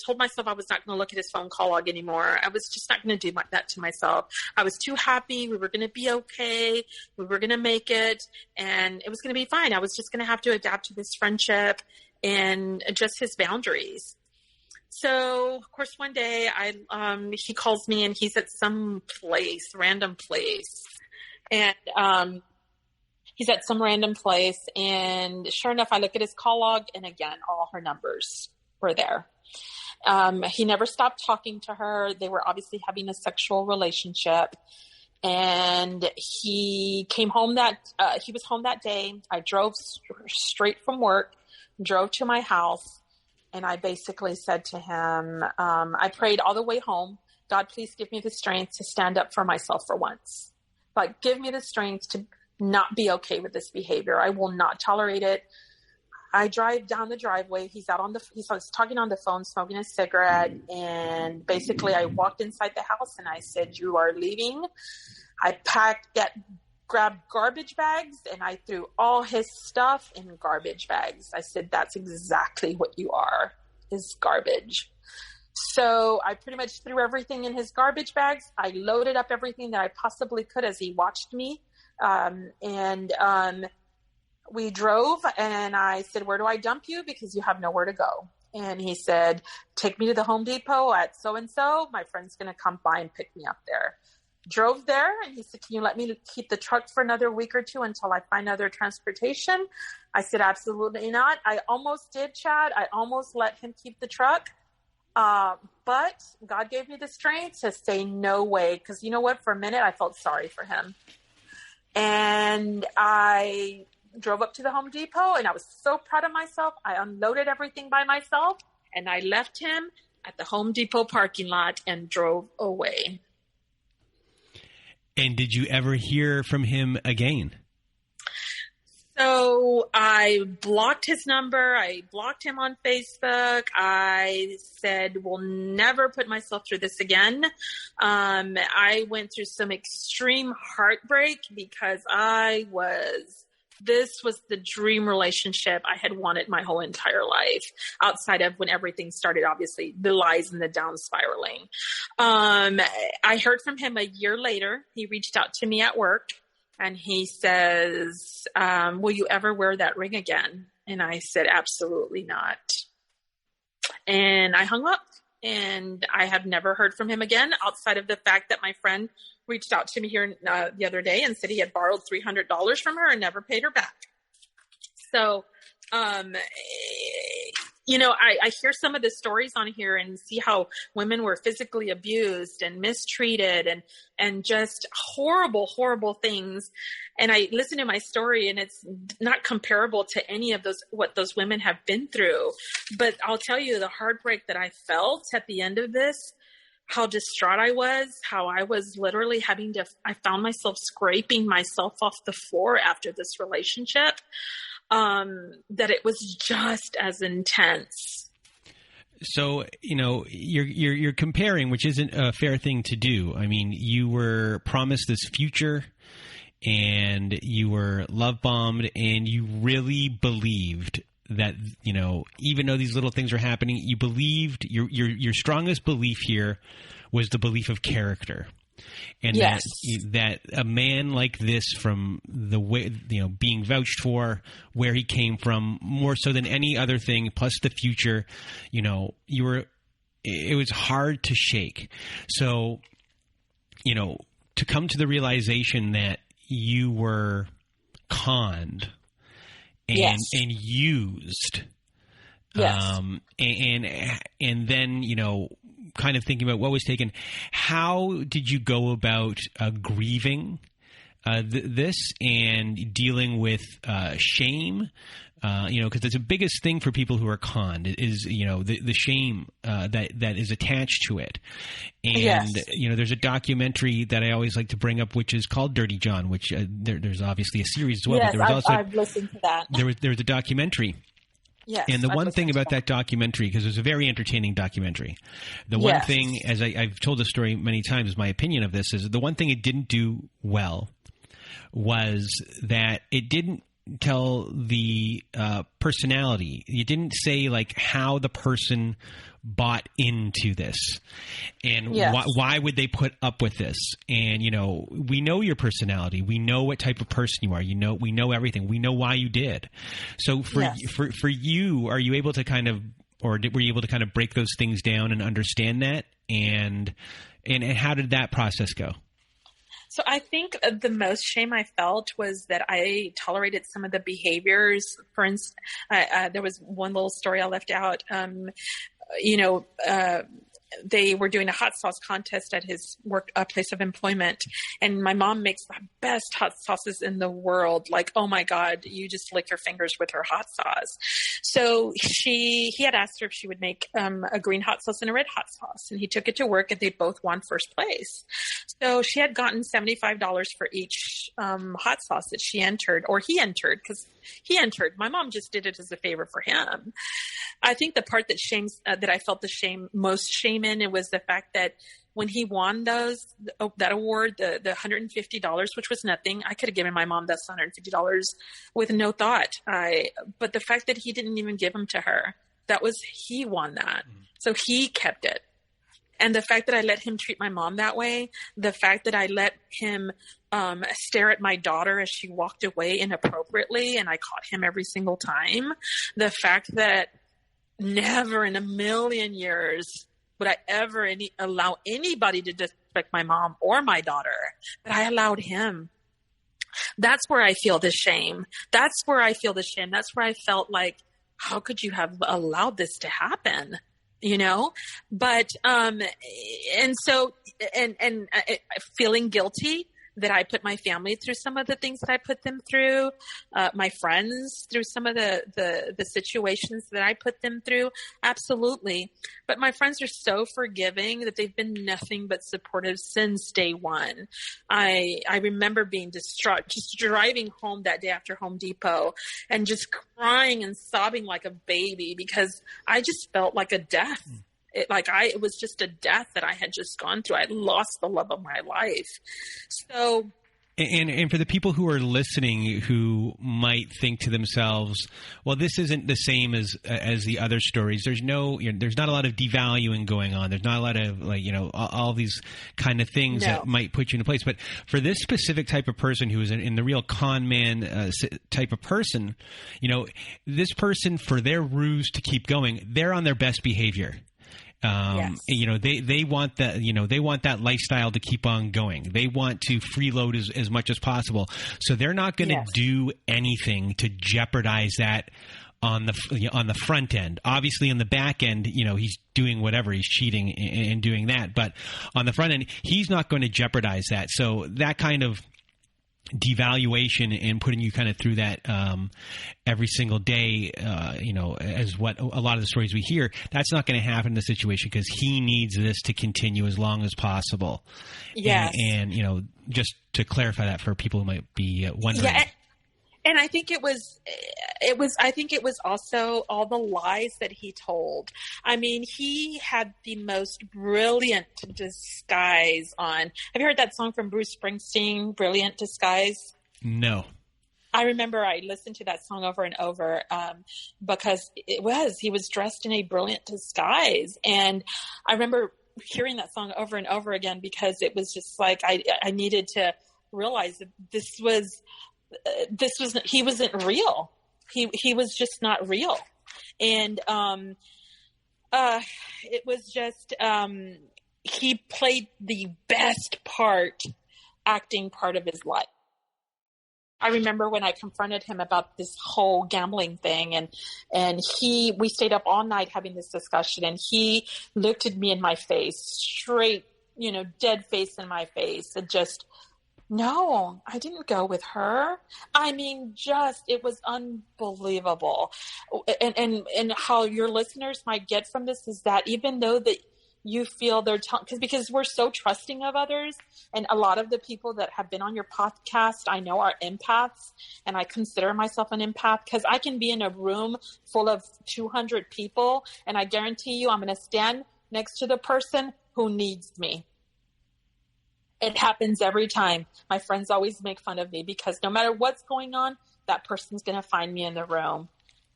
told myself I was not going to look at his phone call log anymore. I was just not going to do that to myself. I was too happy. We were going to be okay. We were going to make it, and it was going to be fine. I was just going to have to adapt to this friendship, and just his boundaries. So, of course, one day he calls me and he's at some place, random place. And he's at some random place. And sure enough, I look at his call log, and again, all her numbers were there. He never stopped talking to her. They were obviously having a sexual relationship. And he came home he was home that day. I drove straight from work, drove to my house. And I basically said to him, I prayed all the way home, God, please give me the strength to stand up for myself for once. Like, give me the strength to not be okay with this behavior. I will not tolerate it. I drive down the driveway. He's talking on the phone, smoking a cigarette. And basically I walked inside the house and I said, you are leaving. I grabbed garbage bags and I threw all his stuff in garbage bags. I said, that's exactly what you are, is garbage. So I pretty much threw everything in his garbage bags. I loaded up everything that I possibly could as he watched me. We drove and I said, where do I dump you? Because you have nowhere to go. And he said, take me to the Home Depot at so-and-so. My friend's going to come by and pick me up there. Drove there and he said, can you let me keep the truck for another week or two until I find other transportation? I said, absolutely not. I almost did, Chad. I almost let him keep the truck. But God gave me the strength to say no way. Because you know what? For a minute, I felt sorry for him. And I drove up to the Home Depot and I was so proud of myself. I unloaded everything by myself and I left him at the Home Depot parking lot and drove away. And did you ever hear from him again? So I blocked his number. I blocked him on Facebook. I said, will never put myself through this again. I went through some extreme heartbreak because this was the dream relationship I had wanted my whole entire life, outside of when everything started, obviously, the lies and the down spiraling. I heard from him a year later. He reached out to me at work and he says, will you ever wear that ring again? And I said, absolutely not. And I hung up and I have never heard from him again, outside of the fact that my friend reached out to me here the other day and said he had borrowed $300 from her and never paid her back. So, I hear some of the stories on here and see how women were physically abused and mistreated and just horrible, horrible things. And I listen to my story and it's not comparable to any of what those women have been through. But I'll tell you the heartbreak that I felt at the end of this, how distraught I was, how I was literally I found myself scraping myself off the floor after this relationship, that it was just as intense. So, you're comparing, which isn't a fair thing to do. I mean, you were promised this future and you were love bombed and you really believed that, even though these little things are happening, you believed your strongest belief here was the belief of character. And yes. that a man like this, from the way, being vouched for, where he came from, more so than any other thing, plus the future, it was hard to shake. So, to come to the realization that you were conned and used. Yes. And then, kind of thinking about what was taken, how did you go about grieving this and dealing with shame? Because it's the biggest thing for people who are conned is, the shame that is attached to it. And, yes. There's a documentary that I always like to bring up, which is called Dirty John, which there's obviously a series as well. Yes, but there was I've listened to that. There was a documentary. Yes, and the one thing about that documentary, because it was a very entertaining documentary, the one thing, as I've told the story many times, my opinion of this is the one thing it didn't do well was that it didn't tell the personality. You didn't say like how the person bought into this and why would they put up with this. And, you know, we know your personality. We know what type of person you are. You know, we know everything. We know why you did. So for you, are you able to kind of, or were you able to kind of break those things down and understand that? And how did that process go? So I think the most shame I felt was that I tolerated some of the behaviors. For instance, there was one little story I left out. They were doing a hot sauce contest at his work place of employment, and my mom makes the best hot sauces in the world. Like, oh my God, you just lick your fingers with her hot sauce. So he had asked her if she would make a green hot sauce and a red hot sauce, and he took it to work, and they both won first place. So she had gotten $75 for each hot sauce that she entered, or he entered, because he entered. My mom just did it as a favor for him. I think the part that I felt the most shame in, it was the fact that when he won that award, the $150, which was nothing, I could have given my mom that $150 with no thought. But the fact that he didn't even give them to her, he won that. So he kept it. And the fact that I let him treat my mom that way, the fact that I let him stare at my daughter as she walked away inappropriately, and I caught him every single time, the fact that never in a million years would I ever allow anybody to disrespect my mom or my daughter, but I allowed him. That's where I feel the shame. That's where I felt like, how could you have allowed this to happen? You know, but, feeling guilty that I put my family through some of the things that I put them through, my friends through some of the situations that I put them through. Absolutely. But my friends are so forgiving that they've been nothing but supportive since day one. I remember being distraught, just driving home that day after Home Depot and just crying and sobbing like a baby because I just felt like a death. It was just a death that I had just gone through. I lost the love of my life. So, and for the people who are listening who might think to themselves, well, this isn't the same as the other stories. There's there's not a lot of devaluing going on. There's not a lot of all these kind of things that might put you in place. But for this specific type of person who is in the real con man type of person, this person, for their ruse to keep going, they're on their best behavior. Yes. They want that, they want that lifestyle to keep on going. They want to freeload as much as possible. So they're not going to do anything to jeopardize that on the front end. Obviously on the back end, he's doing whatever, he's cheating and doing that. But on the front end, he's not going to jeopardize that. So that kind of devaluation and putting you kind of through that every single day, as what a lot of the stories we hear, that's not going to happen in the situation because he needs this to continue as long as possible. Yes. And just to clarify that for people who might be wondering. Yeah. And I think it was also all the lies that he told. I mean, he had the most brilliant disguise on. Have you heard that song from Bruce Springsteen, Brilliant Disguise? No. I remember I listened to that song over and over because he was dressed in a brilliant disguise. And I remember hearing that song over and over again because it was just like I needed to realize that he wasn't real. He was just not real. And it was just he played the best acting part of his life. I remember when I confronted him about this whole gambling thing and we stayed up all night having this discussion, and he looked at me in my face, straight, dead face in my face, and just, no, I didn't go with her. I mean, it was unbelievable. And how your listeners might get from this is that even though that you feel they're because we're so trusting of others, and a lot of the people that have been on your podcast, I know, are empaths, and I consider myself an empath because I can be in a room full of 200 people, and I guarantee you I'm going to stand next to the person who needs me. It happens every time. My friends always make fun of me because no matter what's going on, that person's going to find me in the room.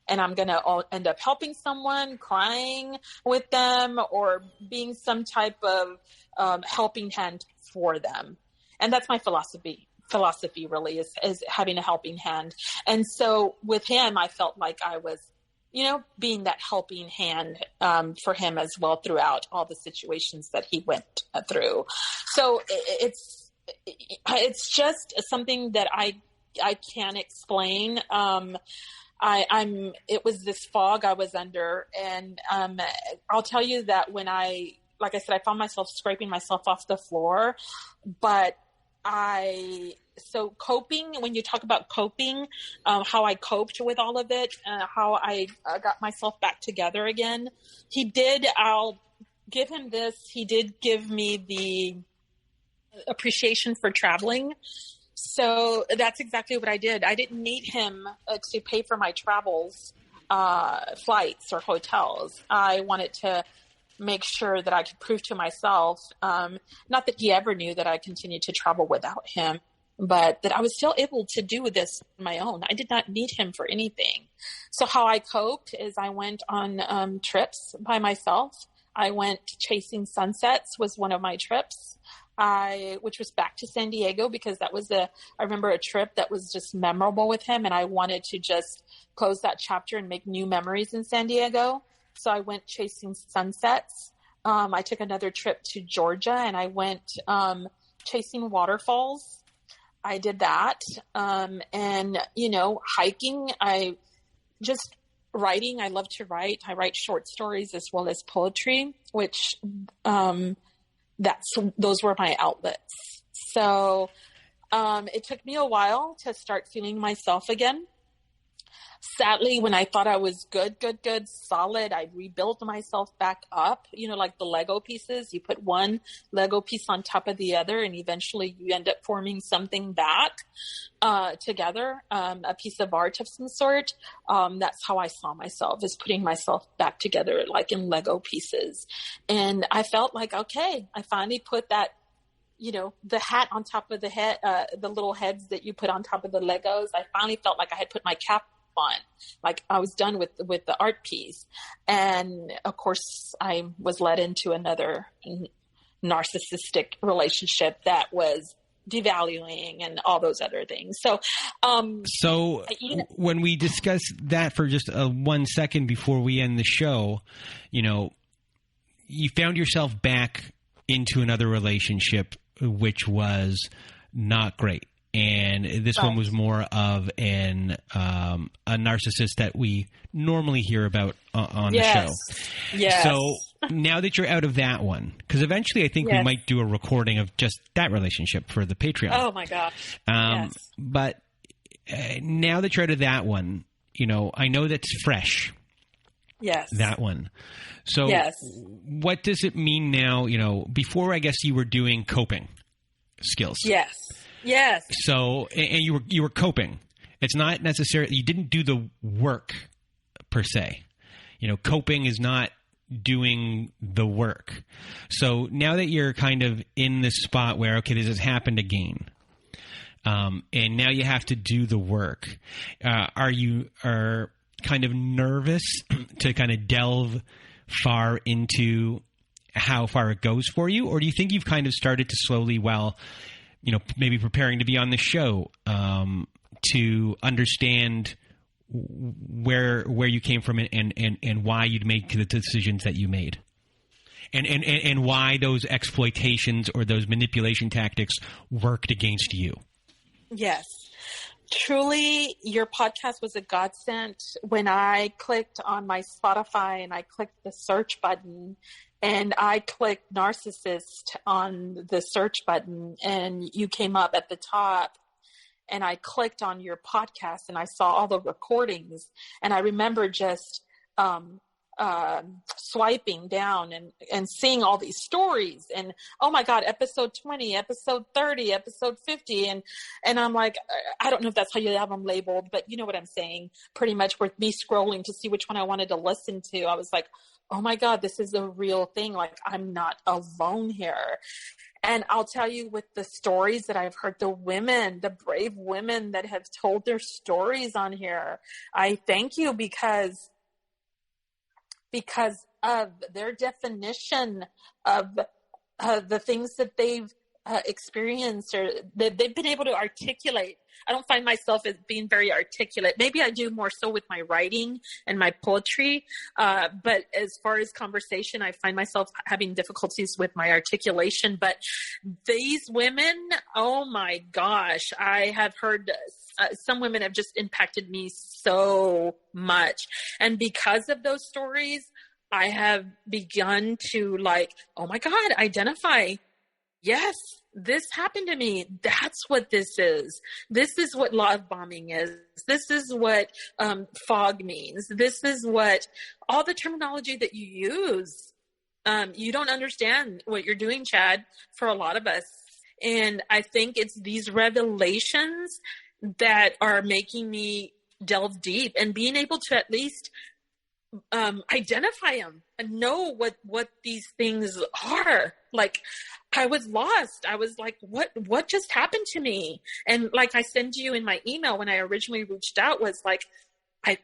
And I'm going to end up helping someone, crying with them, or being some type of helping hand for them. And that's my philosophy really is having a helping hand. And so with him, I felt like I was, being that helping hand for him as well throughout all the situations that he went through. So it's just something that I can't explain. It was this fog I was under. And I'll tell you that like I said, I found myself scraping myself off the floor, but so coping, when you talk about coping, how I coped with all of it, how I got myself back together again. I'll give him this. He did give me the appreciation for traveling. So that's exactly what I did. I didn't need him to pay for my travels, flights or hotels. I wanted to make sure that I could prove to myself, not that he ever knew that I continued to travel without him, but that I was still able to do this on my own. I did not need him for anything. So how I coped is I went on trips by myself. I went chasing sunsets was one of my trips. Which was back to San Diego, because that was I remember a trip that was just memorable with him, and I wanted to just close that chapter and make new memories in San Diego. So I went chasing sunsets. I took another trip to Georgia, and I went chasing waterfalls. I did that. And, hiking. Writing. I love to write. I write short stories as well as poetry, which those were my outlets. So it took me a while to start feeling myself again. Sadly, when I thought I was good, solid, I rebuilt myself back up, like the Lego pieces. You put one Lego piece on top of the other, and eventually you end up forming something back together, a piece of art of some sort. That's how I saw myself, is putting myself back together, like in Lego pieces. And I felt like, okay, I finally put that, the hat on top of the head, the little heads that you put on top of the Legos. I finally felt like I had put my cap on, like I was done with the art piece. And of course I was led into another narcissistic relationship that was devaluing and all those other things. So when we discuss that for just 1 second before we end the show, you found yourself back into another relationship, which was not great. And this one was more of a narcissist that we normally hear about on the show. Yes. So now that you're out of that one, because eventually I think we might do a recording of just that relationship for the Patreon. Oh my gosh. Yes. But now that you're out of that one, I know that's fresh. Yes. That one. So what does it mean now? Before I guess you were doing coping skills. Yes. Yes. So, and you were coping. It's not necessarily, you didn't do the work per se. Coping is not doing the work. So now that you're kind of in this spot where, okay, this has happened again, and now you have to do the work. Are kind of nervous to kind of delve far into how far it goes for you? Or do you think you've kind of started to slowly, maybe preparing to be on the show, to understand where you came from and why you'd make the decisions that you made, and why those exploitations or those manipulation tactics worked against you? Yes. Truly, your podcast was a godsend. When I clicked on my Spotify and I clicked the search button, and I clicked narcissist on the search button, and you came up at the top, and I clicked on your podcast and I saw all the recordings, and I remember just swiping down and seeing all these stories, and oh my God, episode 20, episode 30, episode 50. And I'm like, I don't know if that's how you have them labeled, but you know what I'm saying, pretty much, with me scrolling to see which one I wanted to listen to. I was like, oh my God, this is a real thing. Like, I'm not alone here. And I'll tell you, with the stories that I've heard, the brave women that have told their stories on here, I thank you because of their definition of the things that they've experienced, or that they've been able to articulate. I don't find myself as being very articulate. Maybe I do more so with my writing and my poetry. But as far as conversation, I find myself having difficulties with my articulation. But these women, oh my gosh, I have heard some women have just impacted me so much. And because of those stories, I have begun to, like, oh my God, identify. Yes, this happened to me. That's what this is. This is what love bombing is. This is what fog means. This is what all the terminology that you use. You don't understand what you're doing, Chad, for a lot of us. And I think it's these revelations that are making me delve deep and being able to at least identify them and know what these things are. Like, I was lost. I was like, what just happened to me? And like I sent you in my email when I originally reached out, was like, I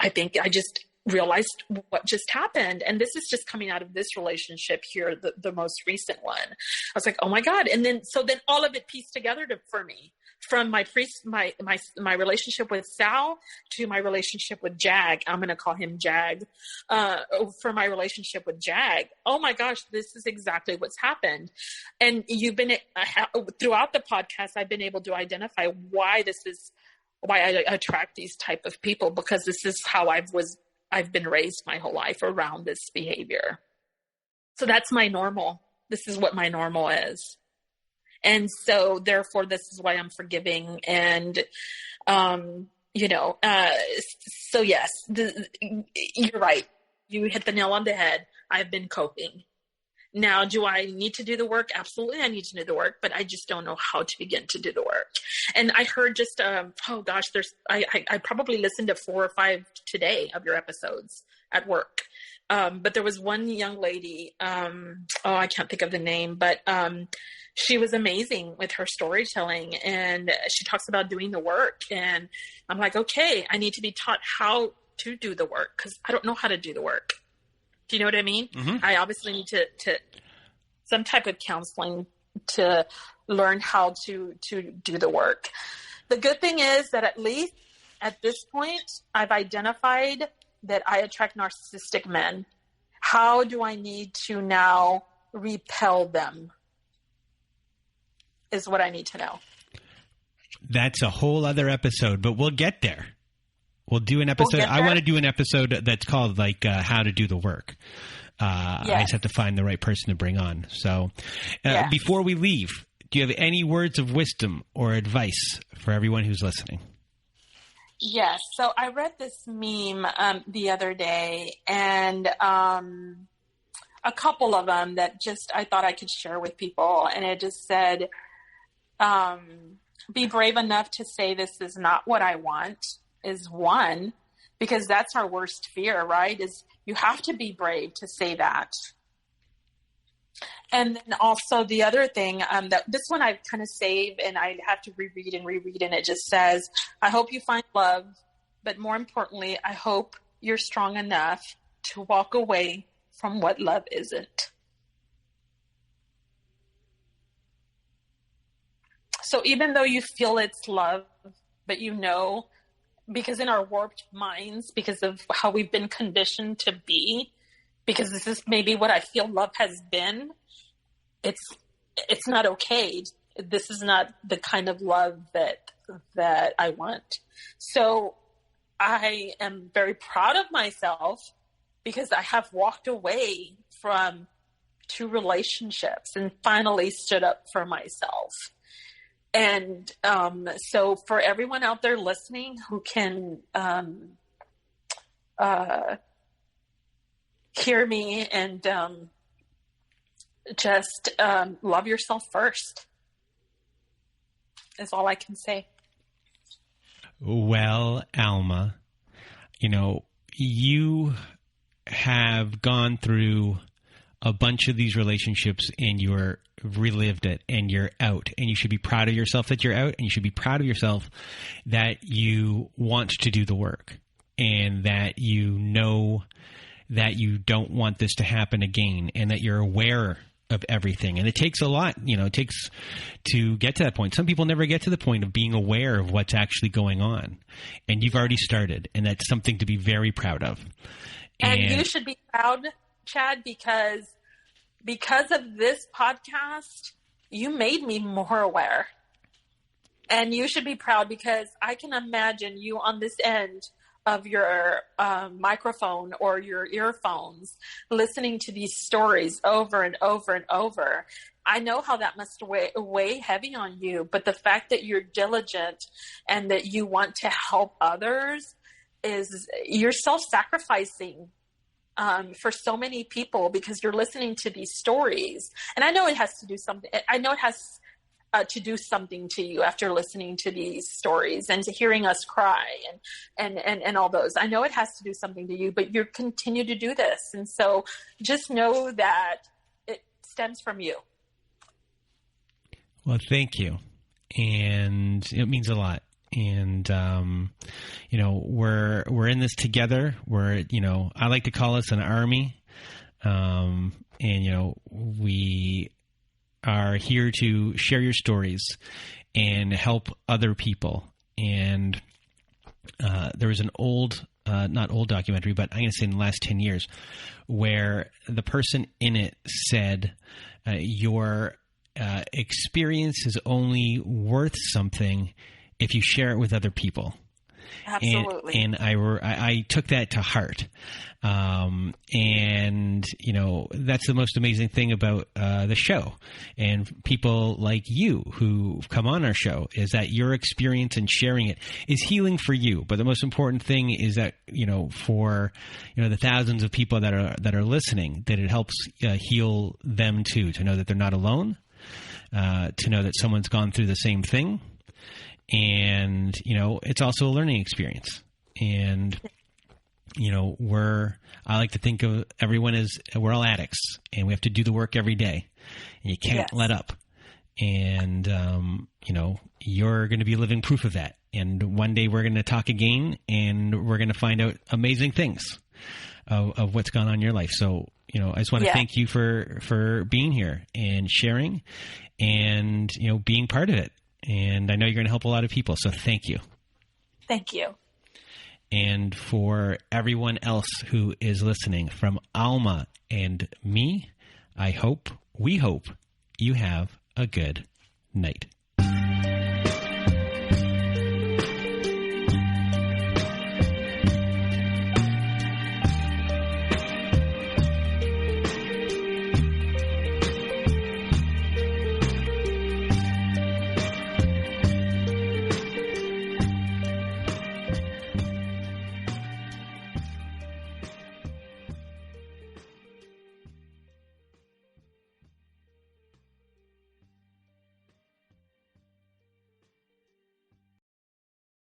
think I just realized what just happened. And this is just coming out of this relationship here, the most recent one. I was like, oh my God. And then all of it pieced together for me, from my relationship with Sal to my relationship with Jag. I'm going to call him Jag. For my relationship with Jag. Oh my gosh, this is exactly what's happened. And you've been, throughout the podcast, I've been able to identify why I attract these type of people, because this is how I've been raised my whole life around this behavior. So that's my normal. This is what my normal is. And so therefore, this is why I'm forgiving. And, so yes, you're right. You hit the nail on the head. I've been coping. Now, do I need to do the work? Absolutely, I need to do the work, but I just don't know how to begin to do the work. And I heard just, I probably listened to 4 or 5 today of your episodes at work. But there was one young lady, I can't think of the name, but she was amazing with her storytelling, and she talks about doing the work. And I'm like, okay, I need to be taught how to do the work, because I don't know how to do the work. Do you know what I mean? Mm-hmm. I obviously need to some type of counseling to learn how to do the work. The good thing is that at least at this point, I've identified that I attract narcissistic men. How do I need to now repel them is what I need to know. That's a whole other episode, but we'll get there. We'll do an episode. I want to do an episode that's called how to do the work. Yes. I just have to find the right person to bring on. So yes. Before we leave, do you have any words of wisdom or advice for everyone who's listening? Yes. So I read this meme the other day, and a couple of them that just I thought I could share with people. And it just said, be brave enough to say this is not what I want, is one, because that's our worst fear, right? Is you have to be brave to say that. And then also the other thing, that this one I kind of save and I have to reread, and it just says, I hope you find love, but more importantly, I hope you're strong enough to walk away from what love isn't. So even though you feel it's love, but because in our warped minds, because of how we've been conditioned to be, because this is maybe what I feel love has been, it's not okay. This is not the kind of love that I want. So I am very proud of myself because I have walked away from 2 relationships and finally stood up for myself. And so for everyone out there listening who can hear me and just love yourself first is all I can say. Well, Alma, you have gone through a bunch of these relationships and you're relived it and you're out, and you should be proud of yourself that you're out, and you should be proud of yourself that you want to do the work and that you know that you don't want this to happen again, and that you're aware of everything. And it takes a lot, it takes to get to that point. Some people never get to the point of being aware of what's actually going on, and you've already started, and that's something to be very proud of. And you should be proud, Chad, because of this podcast, you made me more aware. And you should be proud, because I can imagine you on this end of your microphone or your earphones listening to these stories over and over and over. I know how that must weigh heavy on you, but the fact that you're diligent and that you want to help others is you're self-sacrificing for so many people, because you're listening to these stories. And I know it has to do something. I know it has to do something to you after listening to these stories and to hearing us cry and all those. I know it has to do something to you, but you continue to do this. And so just know that it stems from you. Well, thank you. And it means a lot. And, we're in this together. I like to call us an army. We are here to share your stories and help other people. And there was an not old documentary, but I'm going to say in the last 10 years, where the person in it said, your experience is only worth something if you share it with other people. Absolutely. And I took that to heart. That's the most amazing thing about the show, and people like you who come on our show, is that your experience and sharing it is healing for you. But the most important thing is that, for the thousands of people that are listening, that it helps heal them too, to know that they're not alone, to know that someone's gone through the same thing. And, it's also a learning experience. And, I like to think of everyone as, we're all addicts, and we have to do the work every day, and you can't let up. And, you're going to be living proof of that. And one day we're going to talk again, and we're going to find out amazing things of what's gone on in your life. So, I just want to thank you for being here and sharing and, being part of it. And I know you're going to help a lot of people, so thank you. Thank you. And for everyone else who is listening, from Alma and me, we hope you have a good night.